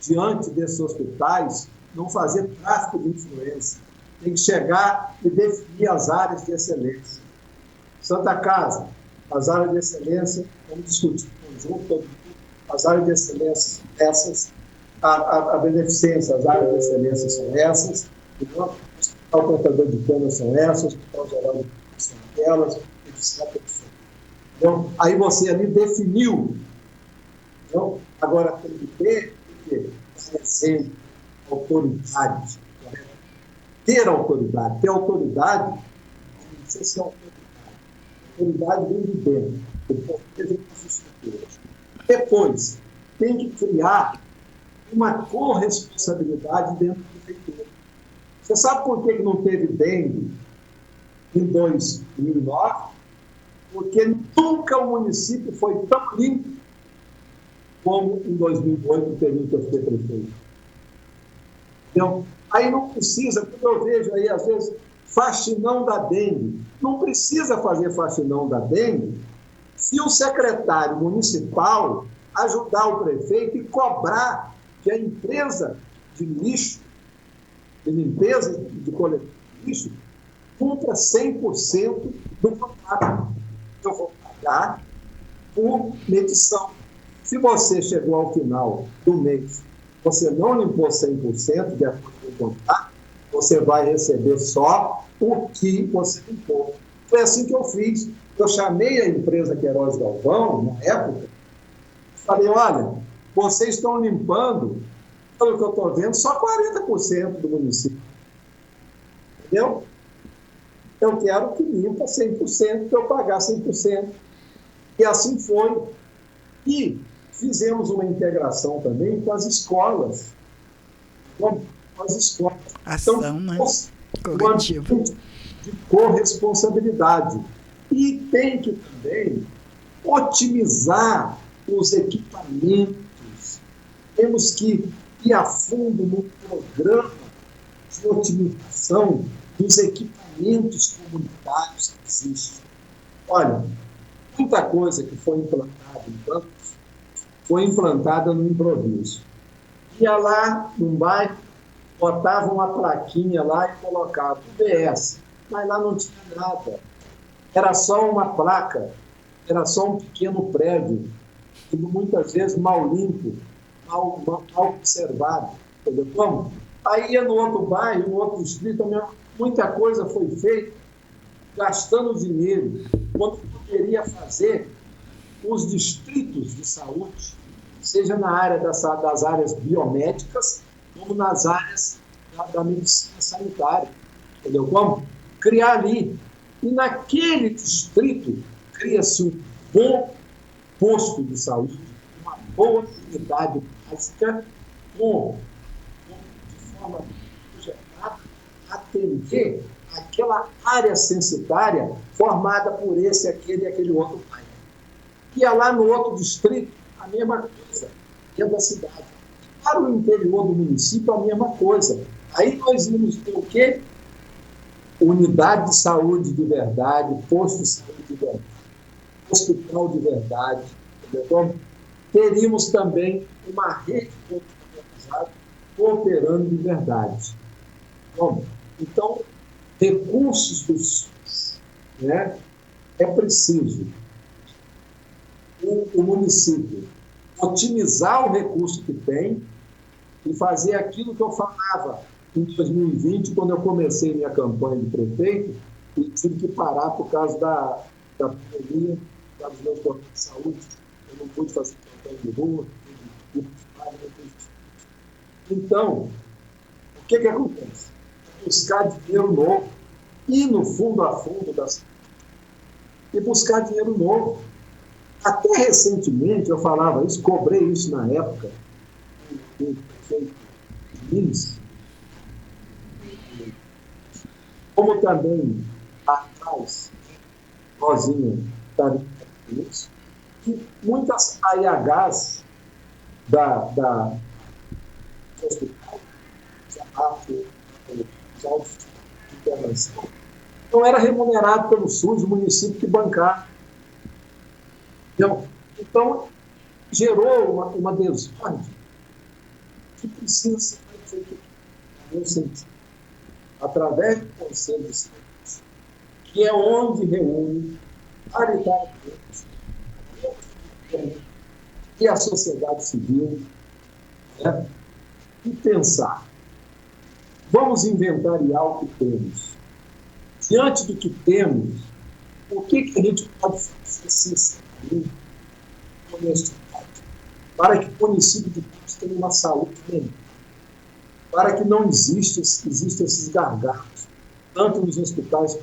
S2: diante desses hospitais, não fazer tráfico de influência. Tem que chegar e definir as áreas de excelência. Santa Casa, as áreas de excelência, vamos discutir conjunto, as áreas de excelência são essas, a beneficência, as áreas de excelência são essas, o Hospital Plantador de Cana são essas, o Hospital Geral de Cana são aquelas, etc. Então, aí você ali definiu. Então, agora tem que ter exemplo, autoridade. Ter autoridade. Ter autoridade, não sei se é autoridade. Autoridade vem de dentro. O poder vem das estruturas. Depois, tem que criar uma corresponsabilidade dentro da prefeitura. Você sabe por que não teve dengue em 2009? Porque nunca o município foi tão limpo como em 2008, no período que eu fiquei prefeito. Então, aí não precisa, quando eu vejo aí, às vezes, faxinão da dengue, não precisa fazer faxinão da dengue se o secretário municipal ajudar o prefeito e cobrar que a empresa de lixo, de limpeza de coleta de lixo, cumpra 100% do contrato. Eu vou pagar por medição. Se você chegou ao final do mês, você não limpou 100% de acordo com o contrato, você vai receber só o que você limpou. Foi assim que eu fiz. Eu chamei a empresa Queiroz Galvão, na época, falei, olha, vocês estão limpando, pelo que eu estou vendo, só 40% do município. Entendeu? Eu quero que limpa 100%, para eu pagar 100%. E assim foi. E fizemos uma integração também com as escolas. Com as escolas.
S1: Ação,
S2: então,
S1: né?
S2: Coletiva. De corresponsabilidade. E tem que também otimizar os equipamentos. Temos que ir a fundo no programa de otimização dos equipamentos comunitários que existem. Olha, muita coisa que foi implantada em Campos foi implantada no improviso. Ia lá num bairro, botava uma plaquinha lá e colocava UBS, mas lá não tinha nada. Era só uma placa, era só um pequeno prédio, e muitas vezes mal limpo, mal observado. Entendeu como? Aí ia no outro bairro, no outro distrito, muita coisa foi feita gastando dinheiro, quando poderia fazer os distritos de saúde, seja na área das áreas biomédicas, como nas áreas da medicina sanitária. Entendeu como? Criar ali. E naquele distrito cria-se um bom posto de saúde, uma boa unidade básica, de forma projetada, atender aquela área censitária formada por esse, aquele e aquele outro bairro. E é lá no outro distrito, a mesma coisa, dentro da cidade. Para o interior do município, a mesma coisa. Aí nós íamos ter o quê? Unidade de saúde de verdade, posto de saúde de verdade, hospital de verdade, entendeu? Teríamos também uma rede organizada cooperando de verdade. Bom, então, recursos do SUS, né? É preciso o município otimizar o recurso que tem e fazer aquilo que eu falava em 2020, quando eu comecei minha campanha de prefeito, e tive que parar por causa da pandemia, por causa dos meus problemas de saúde. Eu não pude fazer campanha de rua, então, o que acontece? Buscar dinheiro novo, ir no fundo a fundo da cidade e buscar dinheiro novo. Até recentemente, eu falava isso, cobrei isso na época, do prefeito Minas, como também atrás, Rosinha está isso, que muitas AIHs da hospital, os autos de internação, não era remunerado pelo SUS, o município que bancava. Então, gerou uma desordem que precisa ser feita no meu sentido, através do Conselho de Saúde, que é onde reúne paritariamente e a sociedade civil, né? E pensar, vamos inventariar o que temos. Diante do que temos, o que a gente pode fazer sinceramente, honestidade, para que o município de Campos tenha uma saúde melhor, para que não existam esses gargalos, tanto nos hospitais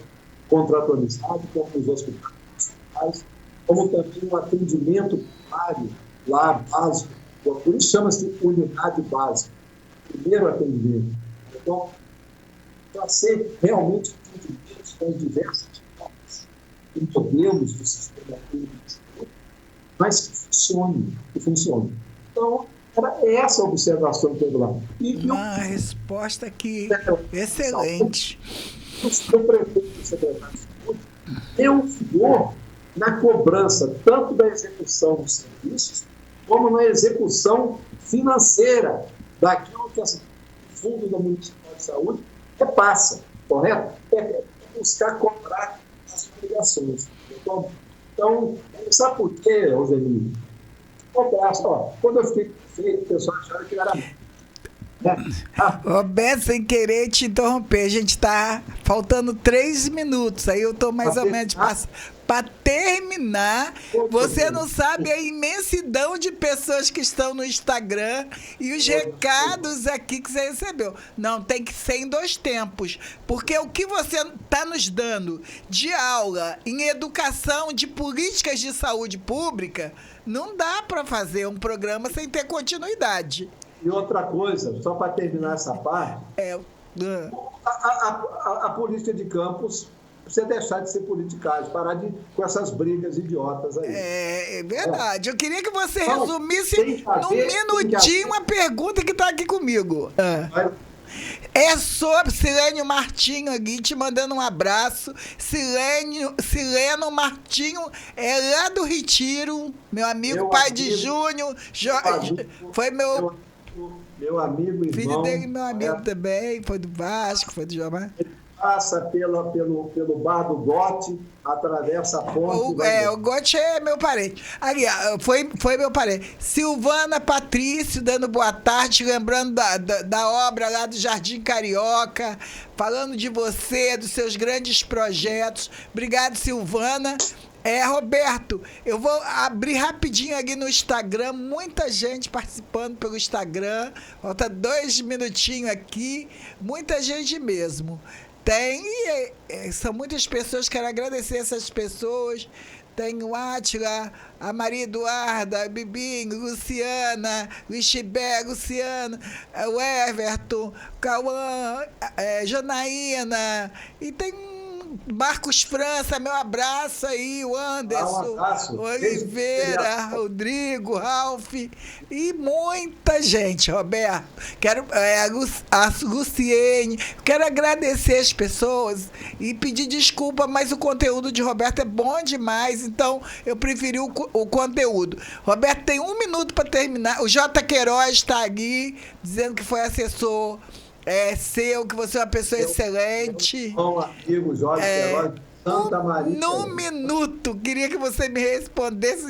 S2: contratualizados, como nos hospitais municipais, como também um atendimento primário, lá básico, por isso chama-se unidade básica, primeiro atendimento. Então, para ser realmente atendimentos com diversas formas e modelos do sistema público, mas que funcione. Então, era essa a observação que eu lá.
S1: Uma resposta que excelente.
S2: O seu prefeito e secretário de saúde confiou na cobrança tanto da execução dos serviços, como na execução financeira daquilo que o Fundo da Municipal de Saúde repassa, correto? É buscar cobrar as obrigações. Então, sabe por quê, Rosemir? Quando eu fiquei feito, o pessoal achava que era...
S1: Roberto, sem querer te interromper, a gente está faltando 3 minutos, aí eu estou mais ou menos para terminar. Você não sabe a imensidão de pessoas que estão no Instagram e os recados aqui que você recebeu. Não, tem que ser em 2 tempos, porque o que você está nos dando de aula em educação de políticas de saúde pública, não dá para fazer um programa sem ter continuidade.
S2: E outra coisa, só para terminar essa parte, a política de Campos precisa deixar de ser politicagem, parar com essas brigas idiotas aí.
S1: É verdade. Eu queria que você resumisse num minutinho a pergunta que está aqui comigo. É sobre Silênio Martinho aqui, te mandando um abraço. Silênio Martinho é lá do Retiro, meu amigo, pai de Júnior. Foi meu
S2: amigo, irmão.
S1: Filho dele, meu amigo também, foi do Vasco, foi do Jomar.
S2: Passa pelo bar do Gote, atravessa a ponte.
S1: O Gote é meu parente. Ali, foi meu parente. Silvana Patrício, dando boa tarde, lembrando da obra lá do Jardim Carioca, falando de você, dos seus grandes projetos. Obrigado, Silvana. Roberto, eu vou abrir rapidinho aqui no Instagram, muita gente participando pelo Instagram, falta 2 minutinhos aqui, muita gente mesmo. São muitas pessoas, quero agradecer essas pessoas. tem o Átila, a Maria Eduarda, a Bibinho, Luciana, Luxibé, Luciana, o Everton, Cauã, Janaína, e tem Marcos França, meu abraço aí, o Anderson,
S2: Um abraço.
S1: Oliveira, Rodrigo, Ralph e muita gente, Roberto. Quero a Luciene, quero agradecer as pessoas e pedir desculpa, mas o conteúdo de Roberto é bom demais, então eu preferi o conteúdo. Roberto tem 1 minuto para terminar. O J. Queiroz está aqui dizendo que foi assessor seu, que você é uma pessoa excelente.
S2: Bom amigo Jorge Queiroz, Santa Maria.
S1: Num minuto, queria que você me respondesse.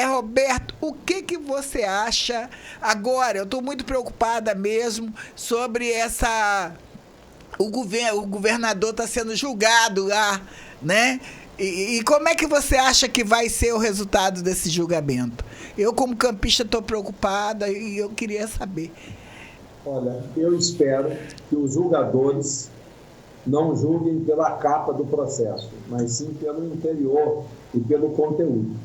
S1: Roberto, o que você acha agora? Eu estou muito preocupada mesmo sobre o governador está sendo julgado lá, né? E como é que você acha que vai ser o resultado desse julgamento? Eu, como campista, estou preocupada e eu queria saber.
S2: Olha, eu espero que os julgadores não julguem pela capa do processo, mas sim pelo interior e pelo conteúdo,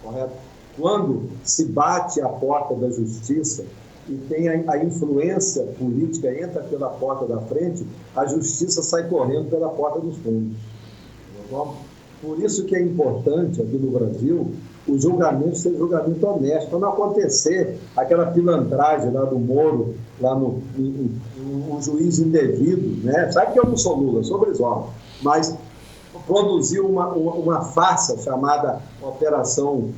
S2: correto? Quando se bate a porta da justiça e tem a influência política, entra pela porta da frente, a justiça sai correndo pela porta dos fundos. Por isso que é importante aqui no Brasil o julgamento ser julgamento honesto, para não acontecer aquela pilantragem lá do Moro, lá no juiz indevido, né? Sabe que eu não sou Lula, sou Brizola, mas produziu uma farsa chamada Operação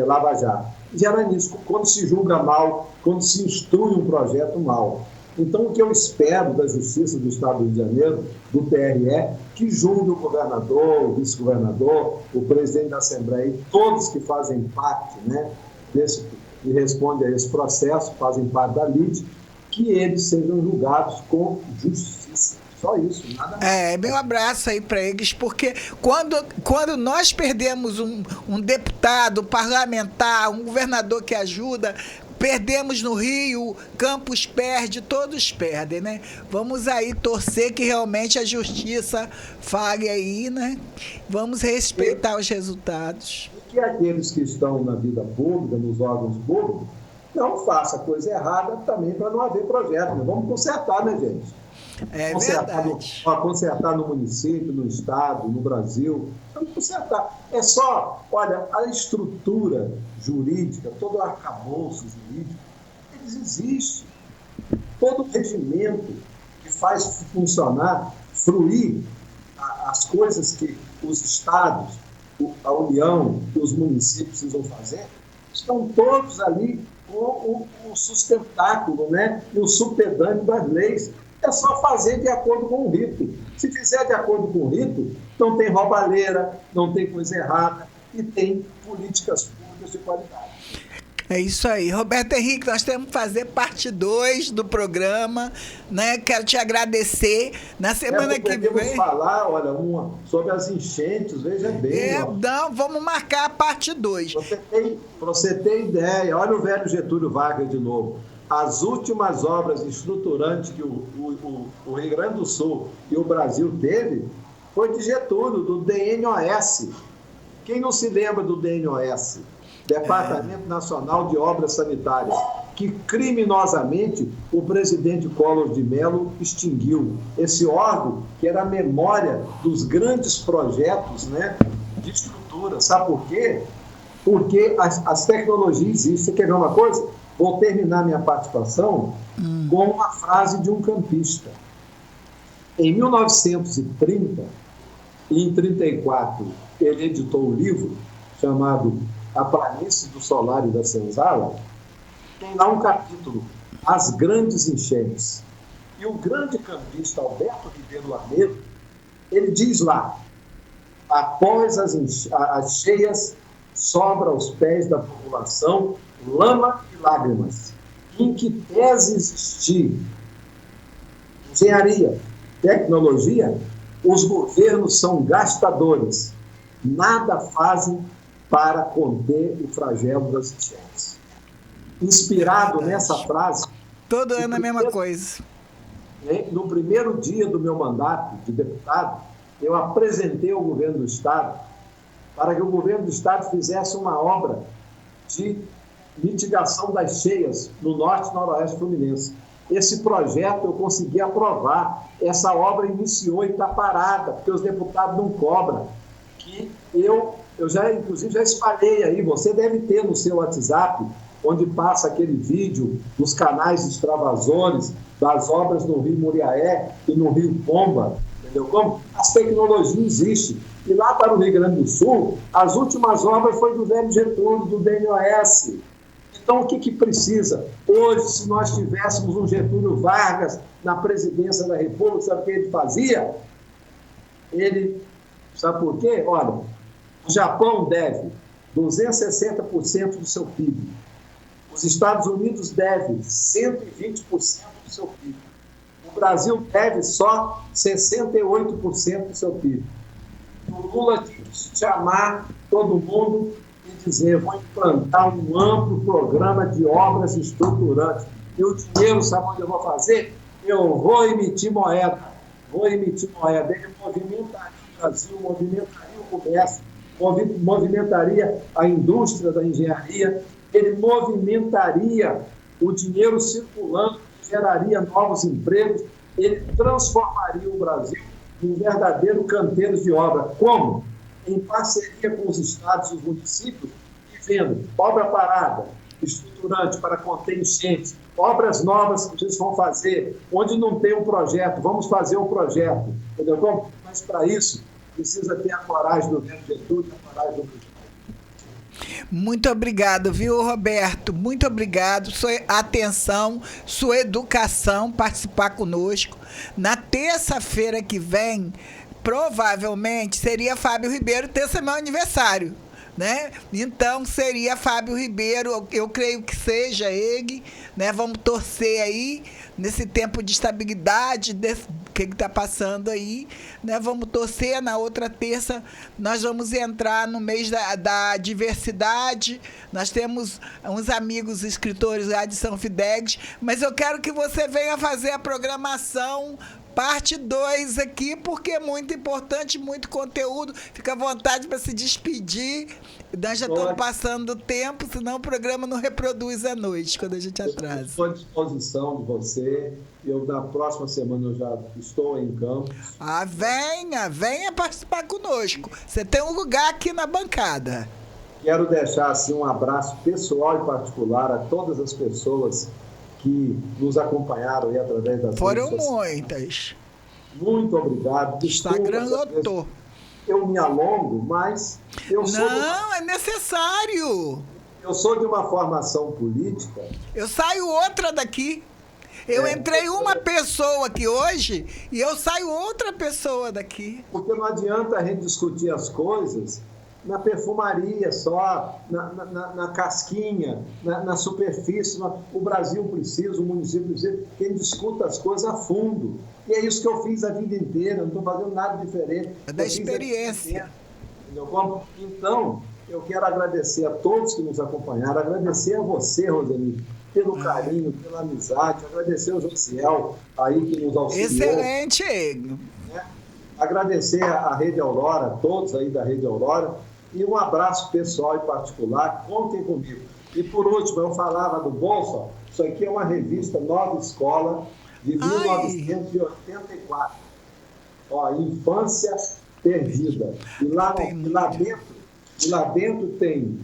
S2: Lava Jato. Gera nisso, quando se julga mal, quando se instrui um projeto mal. Então, o que eu espero da Justiça do Estado do Rio de Janeiro, do TRE, que julgue o governador, o vice-governador, o presidente da Assembleia, e todos que fazem parte, né, e respondem a esse processo, fazem parte da lide, que eles sejam julgados com justiça. Só isso, nada mais.
S1: Meu abraço aí para eles, porque quando nós perdemos um deputado, parlamentar, um governador que ajuda, perdemos no Rio, Campos perde, todos perdem, né? Vamos aí torcer que realmente a justiça fale aí, né? Vamos respeitar os resultados.
S2: E que aqueles que estão na vida pública, nos órgãos públicos, não façam coisa errada também para não haver projeto, né? Vamos consertar, né, gente? Consertar no município, no estado, no Brasil. Vamos consertar. É só, olha, a estrutura jurídica, todo o arcabouço jurídico, eles existem. Todo o regimento que faz funcionar, fruir as coisas que os estados, a União e os municípios precisam fazer, estão todos ali com o sustentáculo, né? E o supedâneo das leis. É só fazer de acordo com o rito. Se fizer de acordo com o rito, não tem roubalheira, não tem coisa errada e tem políticas públicas de qualidade.
S1: É isso aí. Roberto Henrique, nós temos que fazer parte 2 do programa, né? Quero te agradecer. Na semana que vem...
S2: Vamos falar, olha, sobre as enchentes, veja bem.
S1: Não, vamos marcar a parte 2.
S2: Para você ter ideia, olha o velho Getúlio Vargas de novo. As últimas obras estruturantes que o Rio Grande do Sul e o Brasil teve foi de Getúlio, do DNOS. Quem não se lembra do DNOS? Departamento Nacional de Obras Sanitárias, que criminosamente o presidente Collor de Mello extinguiu. Esse órgão que era a memória dos grandes projetos, né, de estrutura. Sabe por quê? Porque as tecnologias existem. Você quer ver uma coisa? Vou terminar minha participação com uma frase de um campista. Em 1930, e em 1934, ele editou um livro chamado A Planície do Solar e da Senzala. Tem lá um capítulo, As Grandes Enchentes. E o grande campista Alberto Ribeiro Lamedo, ele diz lá, após as cheias, sobra aos pés da população lama e lágrimas, em que pese existir engenharia, tecnologia, os governos são gastadores, nada fazem para conter o flagelo das enchentes. Inspirado nessa frase...
S1: Todo ano a mesma coisa.
S2: No primeiro dia do meu mandato de deputado, eu apresentei ao governo do Estado para que o governo do estado fizesse uma obra de mitigação das cheias no norte e noroeste fluminense. Esse projeto eu consegui aprovar. Essa obra iniciou e está parada, porque os deputados não cobram. Que eu já, inclusive, já espalhei aí, você deve ter no seu WhatsApp, onde passa aquele vídeo dos canais extravasores, das obras no Rio Muriaé e no Rio Pomba, entendeu? Como as tecnologias existem. E lá para o Rio Grande do Sul, as últimas obras foi do velho Getúlio, do DNOS. Então, o que precisa? Hoje, se nós tivéssemos um Getúlio Vargas na presidência da República, sabe o que ele fazia? Ele, sabe por quê? Olha, o Japão deve 260% do seu PIB. Os Estados Unidos devem 120% do seu PIB. O Brasil deve só 68% do seu PIB. O Lula tinha que chamar todo mundo e dizer: vou implantar um amplo programa de obras estruturantes. E o dinheiro, sabe onde eu vou fazer? Eu vou emitir moeda. Ele movimentaria o Brasil, movimentaria o comércio, movimentaria a indústria da engenharia, ele movimentaria o dinheiro circulando, geraria novos empregos, ele transformaria o Brasil num verdadeiro canteiro de obra. Como? Em parceria com os estados e os municípios, e vendo obra parada, estruturante para conter enchentes, obras novas que eles vão fazer, onde não tem um projeto, vamos fazer um projeto, entendeu como? Mas para isso precisa ter a coragem do governo Getúlio e a coragem do presidente.
S1: Muito obrigado, viu, Roberto? Muito obrigado. Sua atenção, sua educação, participar conosco. Na terça-feira que vem, provavelmente seria Fábio Ribeiro, terça é meu aniversário, né? Então seria Fábio Ribeiro, eu creio que seja ele, né? Vamos torcer aí nesse tempo de estabilidade que está passando aí, né? Vamos torcer. Na outra terça nós vamos entrar no mês da diversidade. Nós temos uns amigos escritores lá de São Fidélis, mas eu quero que você venha fazer a programação parte 2 aqui, porque é muito importante, muito conteúdo. Fica à vontade para se despedir. Nós já estamos passando o tempo, senão o programa não reproduz à noite, quando a gente atrasa.
S2: Estou à disposição de você. Na próxima semana eu já estou em Campos.
S1: Venha participar conosco. Você tem um lugar aqui na bancada.
S2: Quero deixar assim, um abraço pessoal e particular a todas as pessoas que nos acompanharam aí através das
S1: Foram muitas.
S2: Muito obrigado.
S1: Instagram lotou.
S2: Eu me alongo, mas
S1: é necessário.
S2: Eu sou de uma formação política.
S1: Eu saio outra daqui. Eu entrei uma pessoa aqui hoje e eu saio outra pessoa daqui.
S2: Porque não adianta a gente discutir as coisas na perfumaria só, na casquinha, na superfície. O Brasil precisa, o município precisa, que ele discuta as coisas a fundo. E é isso que eu fiz a vida inteira, não estou fazendo nada diferente.
S1: É da experiência.
S2: Então, eu quero agradecer a todos que nos acompanharam, agradecer a você, Roseli, pelo carinho, pela amizade, agradecer ao Josiel aí que nos auxiliou.
S1: Excelente!
S2: Agradecer a Rede Aurora, todos aí da Rede Aurora, e um abraço pessoal e particular, contem comigo. E por último, eu falava do Bolsa, isso aqui é uma revista Nova Escola, de 1984. Infância Perdida. E lá dentro tem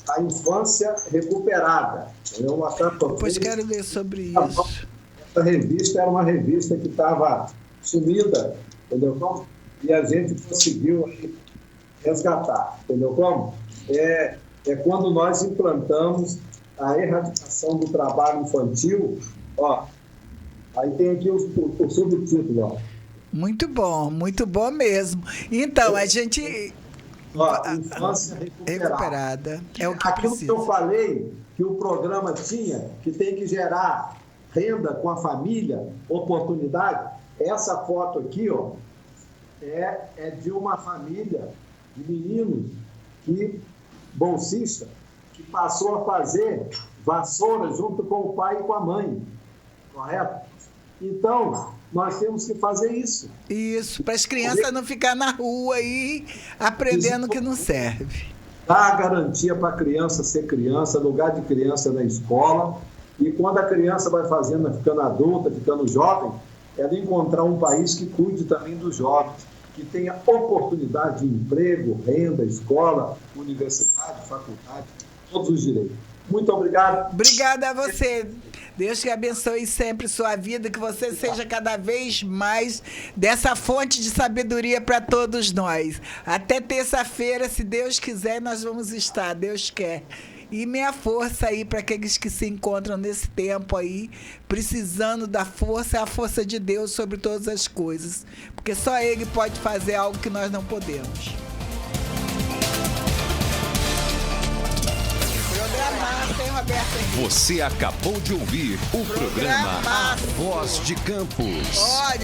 S2: a infância recuperada. Eu vou mostrar para vocês.
S1: Depois quero ler sobre isso.
S2: Essa revista era uma revista que estava sumida, entendeu como? E a gente conseguiu aí resgatar, entendeu como? É quando nós implantamos a erradicação do trabalho infantil, aí tem aqui o subtítulo,
S1: Muito bom mesmo. Então, a gente...
S2: infância recuperada.
S1: É o que
S2: aquilo
S1: precisa.
S2: que eu falei, que o programa tinha, que tem que gerar renda com a família, oportunidade, essa foto aqui, é de uma família de meninos bolsista, que passou a fazer vassoura junto com o pai e com a mãe, correto? Então, nós temos que fazer isso.
S1: Isso, para as crianças não ficar na rua aí aprendendo que não serve.
S2: Dar a garantia para a criança ser criança, lugar de criança na escola. E quando a criança vai fazendo, ficando adulta, ficando jovem, ela encontrar um país que cuide também dos jovens, que tenha oportunidade de emprego, renda, escola, universidade, faculdade, todos os direitos. Muito obrigado.
S1: Obrigada a você. Deus que abençoe sempre sua vida, que você seja cada vez mais dessa fonte de sabedoria para todos nós. Até terça-feira, se Deus quiser, nós vamos estar. Deus quer. E minha força aí para aqueles que se encontram nesse tempo aí, precisando da força, é a força de Deus sobre todas as coisas. Porque só Ele pode fazer algo que nós não podemos. Programaço, hein, Roberto?
S3: Você acabou de ouvir o programa A Voz de Campos.
S1: Olha.